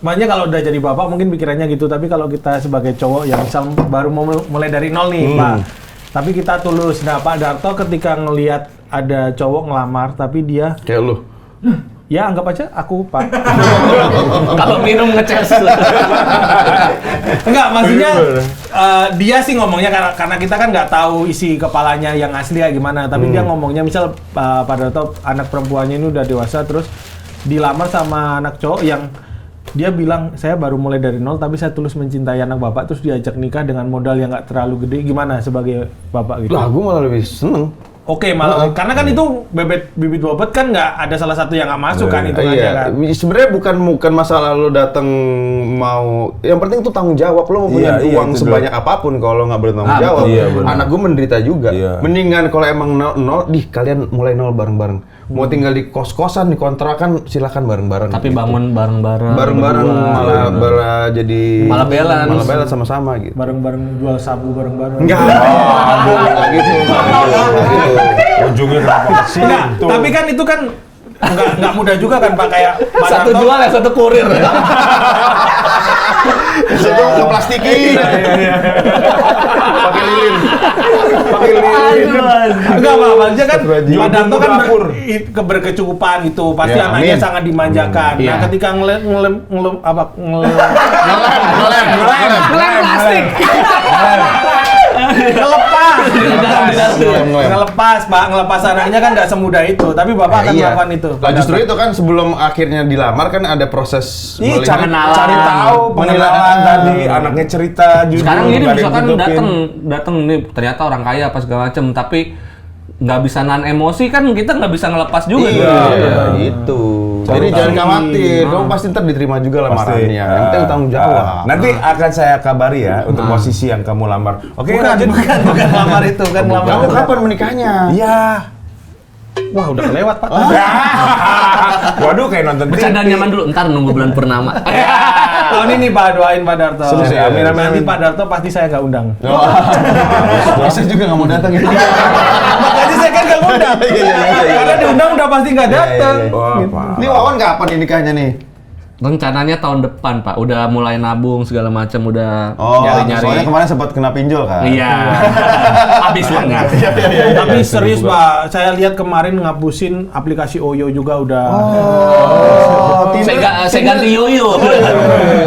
makanya kalau udah jadi bapak mungkin pikirannya gitu. Tapi kalau kita sebagai cowok yang misal baru mau mulai dari nol nih, Pak. Tapi kita tulus. Nah, Pak Darto ketika ngelihat ada cowok ngelamar tapi dia Kayak lu. ya anggap aja aku Pak. Kalau minum ngeces. Enggak, maksudnya dia sih ngomongnya karena kita kan nggak tahu isi kepalanya yang asli kayak gimana. Tapi dia ngomongnya misal Pak Darto anak perempuannya ini udah dewasa terus dilamar sama anak cowok yang dia bilang saya baru mulai dari nol tapi saya tulus mencintai anak bapak terus diajak nikah dengan modal yang nggak terlalu gede, gimana sebagai bapak gitu? Lah, gue malah lebih seneng. Oke, malah karena kan itu bibit bobot kan nggak ada salah satu yang nggak masuk kan itu aja kan. Sebenarnya bukan masalah lo datang mau, yang penting itu tanggung jawab. Lo mau punya uang sebanyak apapun kalau nggak bertanggung jawab. Anak gue menderita juga. Mendingan kalau emang nol, kalian mulai nol bareng-bareng. Mau tinggal di kos-kosan, di kontrakan, silakan bareng-bareng. Tapi bangun bareng-bareng. Bareng-bareng malah jadi malah balance. Malah balance sama-sama gitu. Bareng-bareng jual sabu bareng-bareng. Enggak gitu. Ujungnya kenapa kesini? Enggak, tapi kan itu kan nggak mudah juga kan Pak, kayak Pak Satu Darto- jual ya satu kurir. Itu ke plastikin. Pakai lilin. Enggak Pak, maksudnya kan Jual Pak Darto kan dapur. berkecukupan gitu, pasti Ya, anaknya amin. sangat dimanjakan. Nah, Iya. ketika ngelem plastik. ngelepas Pak, ngelepas anaknya kan nggak semudah itu, tapi Bapak akan Iya. melakukan itu. Lah justru itu kan sebelum akhirnya dilamar kan ada proses Ih, melihat- cari tahu pengenalan tadi, anaknya cerita jujur. Sekarang ini nggak ada yang misalkan tutupin. datang nih ternyata orang kaya apa segala macem, tapi nggak bisa nahan emosi kan kita nggak bisa ngelepas juga. Iya, itu. Jadi jangan khawatir, kamu pasti ntar diterima juga lamarannya. Yang penting tanggung jawab. Nanti akan saya kabari ya untuk posisi yang kamu lamar. Oke, Bukan lanjut. lamar itu kan Kamu lamar. kapan menikahnya? Iya. Wah, udah kelewat Pak. Waduh, kayak nonton Bercanda TV. nyaman dulu, ntar nunggu bulan purnama. Tahun ini Pak, doain Pak Darto. Serius ya? Amin, amin, Nanti amin. Pak Darto pasti saya nggak undang. Bisa juga nggak mau datang ya. Makanya saya kan nggak undang. Karena diundang udah pasti nggak datang. Wah, Pak. Ini Wawan kapan ini nikahnya nih? Rencananya tahun depan Pak, udah mulai nabung segala macam, udah Soalnya nyari-nyari. kemarin sempat kena pinjol kan? Iya. Habis uangnya. Tapi serius Pak, saya lihat kemarin ngapusin aplikasi Oyo juga udah. Saya ganti Yoyo.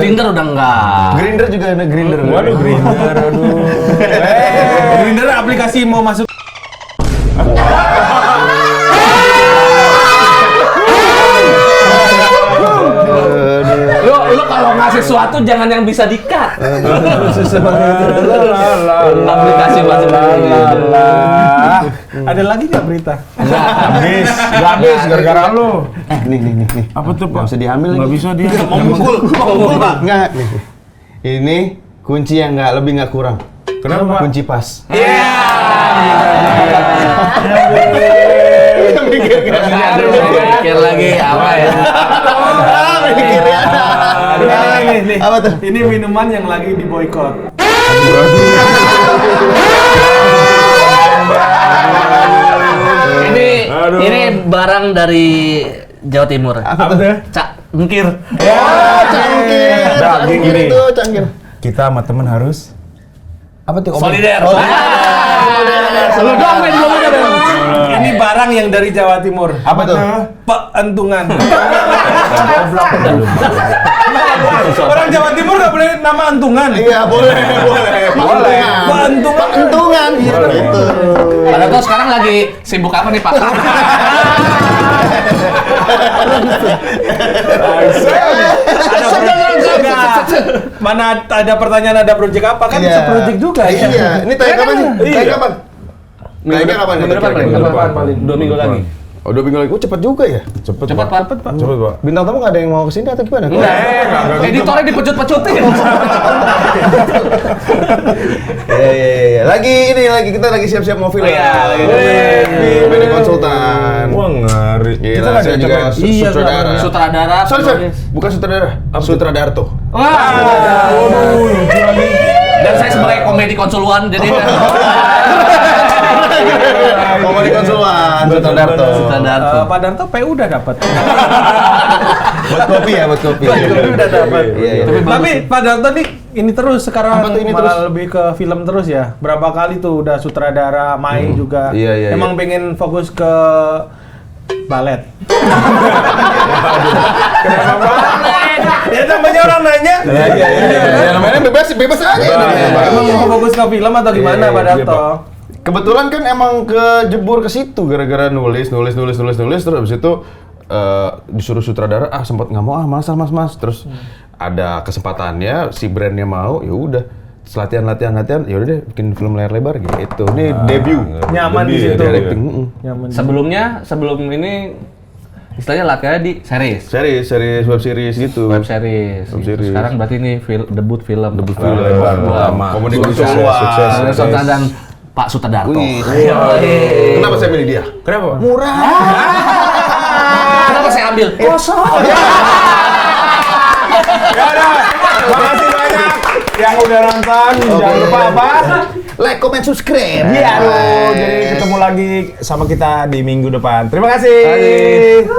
Tinder udah enggak. Grinder juga ada Grinder. Waduh, Grindr, aduh. Grindr aplikasi mau masuk. Lu kalau ngasih sesuatu jangan yang bisa di-cut. Aplikasi masuk. Ada lagi nggak berita? Habis, gara-gara lu. Nih. Apa tuh, Pak? Nggak bisa diambil Nggak lagi. bisa dia. Mau mukul Pak. Nggak, nih. Ini kunci yang lebih nggak kurang. Kenapa, Pak? Kunci pas. Mikir lagi apa ya? Mikir ya. Nih. Apa tuh? Ini minuman yang lagi diboikot. Ini barang dari Jawa Timur. Apa tuh? Cak Ngkir. Ya, cangkir. Daging ini. Itu cangkir. Kita sama temen harus Apa tuh? Solider. Lu dong, main dulu dong. Ini barang yang dari Jawa Timur. Apa tuh? Peentungan. Orang Jawa Timur nggak boleh nama antungan. Iya, boleh. Peentungan. Entungan. Gitu. Padahal tuh sekarang lagi sibuk apa nih Pak? Mana ada pertanyaan ada proyek apa kan? Iya. Bisa proyek juga ya. Iya. Ini tayang kapan sih? Tayang kapan? Tayangnya kapan? Minggu depan paling 2 minggu lagi. Oh, 2 minggu lagi. Oh, cepet juga ya? cepet Cepat Pak. Cepet Pak. Bintang tamu nggak ada yang mau kesini atau gimana? Editornya dipecut-pecutin. Iya. Lagi kita lagi siap-siap mau film. Iya, lagi. Bini konsultan. Wah ngeri. Gila, saya juga sutradara. Sutradara. Sorry. Bukan sutradara. Sutradarto. Wah. Dan saya sebagai komedi konsulwan jadi Komedi konsultan. Sutradarto. Sutradarto. Pak Darto PU udah dapat. Buat kopi ya, buat kopi. Udah dapat. Iya. Tapi Pak Darto nih ini terus sekarang Apa tuh ini malah terus? lebih ke film terus ya. Berapa kali tuh udah sutradara, main juga. Iya. Emang pengen fokus ke balet. Ya namanya orang nanya. Iya. Namanya bebas aja. Emang mau fokus ke film atau gimana Pak Darto? Kebetulan kan emang kejebur ke situ gara-gara nulis terus habis itu disuruh sutradara sempat nggak mau mas terus ada kesempatannya si brandnya mau ya udah latihan ya udah deh bikin film layar lebar gitu ini debut Nyaman di situ. directing Nyaman. sebelum ini istilahnya latihannya di series. series web series gitu Web series. Web Gitu. series. Sekarang berarti ini debut film. film lebar Wah, komedi sukses, konsultan sukses. dan Pak Sutradarto. Wih. Kenapa saya milih dia? Kenapa? Murah. Kenapa saya ambil? Kosong. Ya udah, makasih banyak yang udah nonton. Jangan lupa apa? Like, comment, subscribe. Iya, jadi ketemu lagi sama kita di minggu depan. Terima kasih.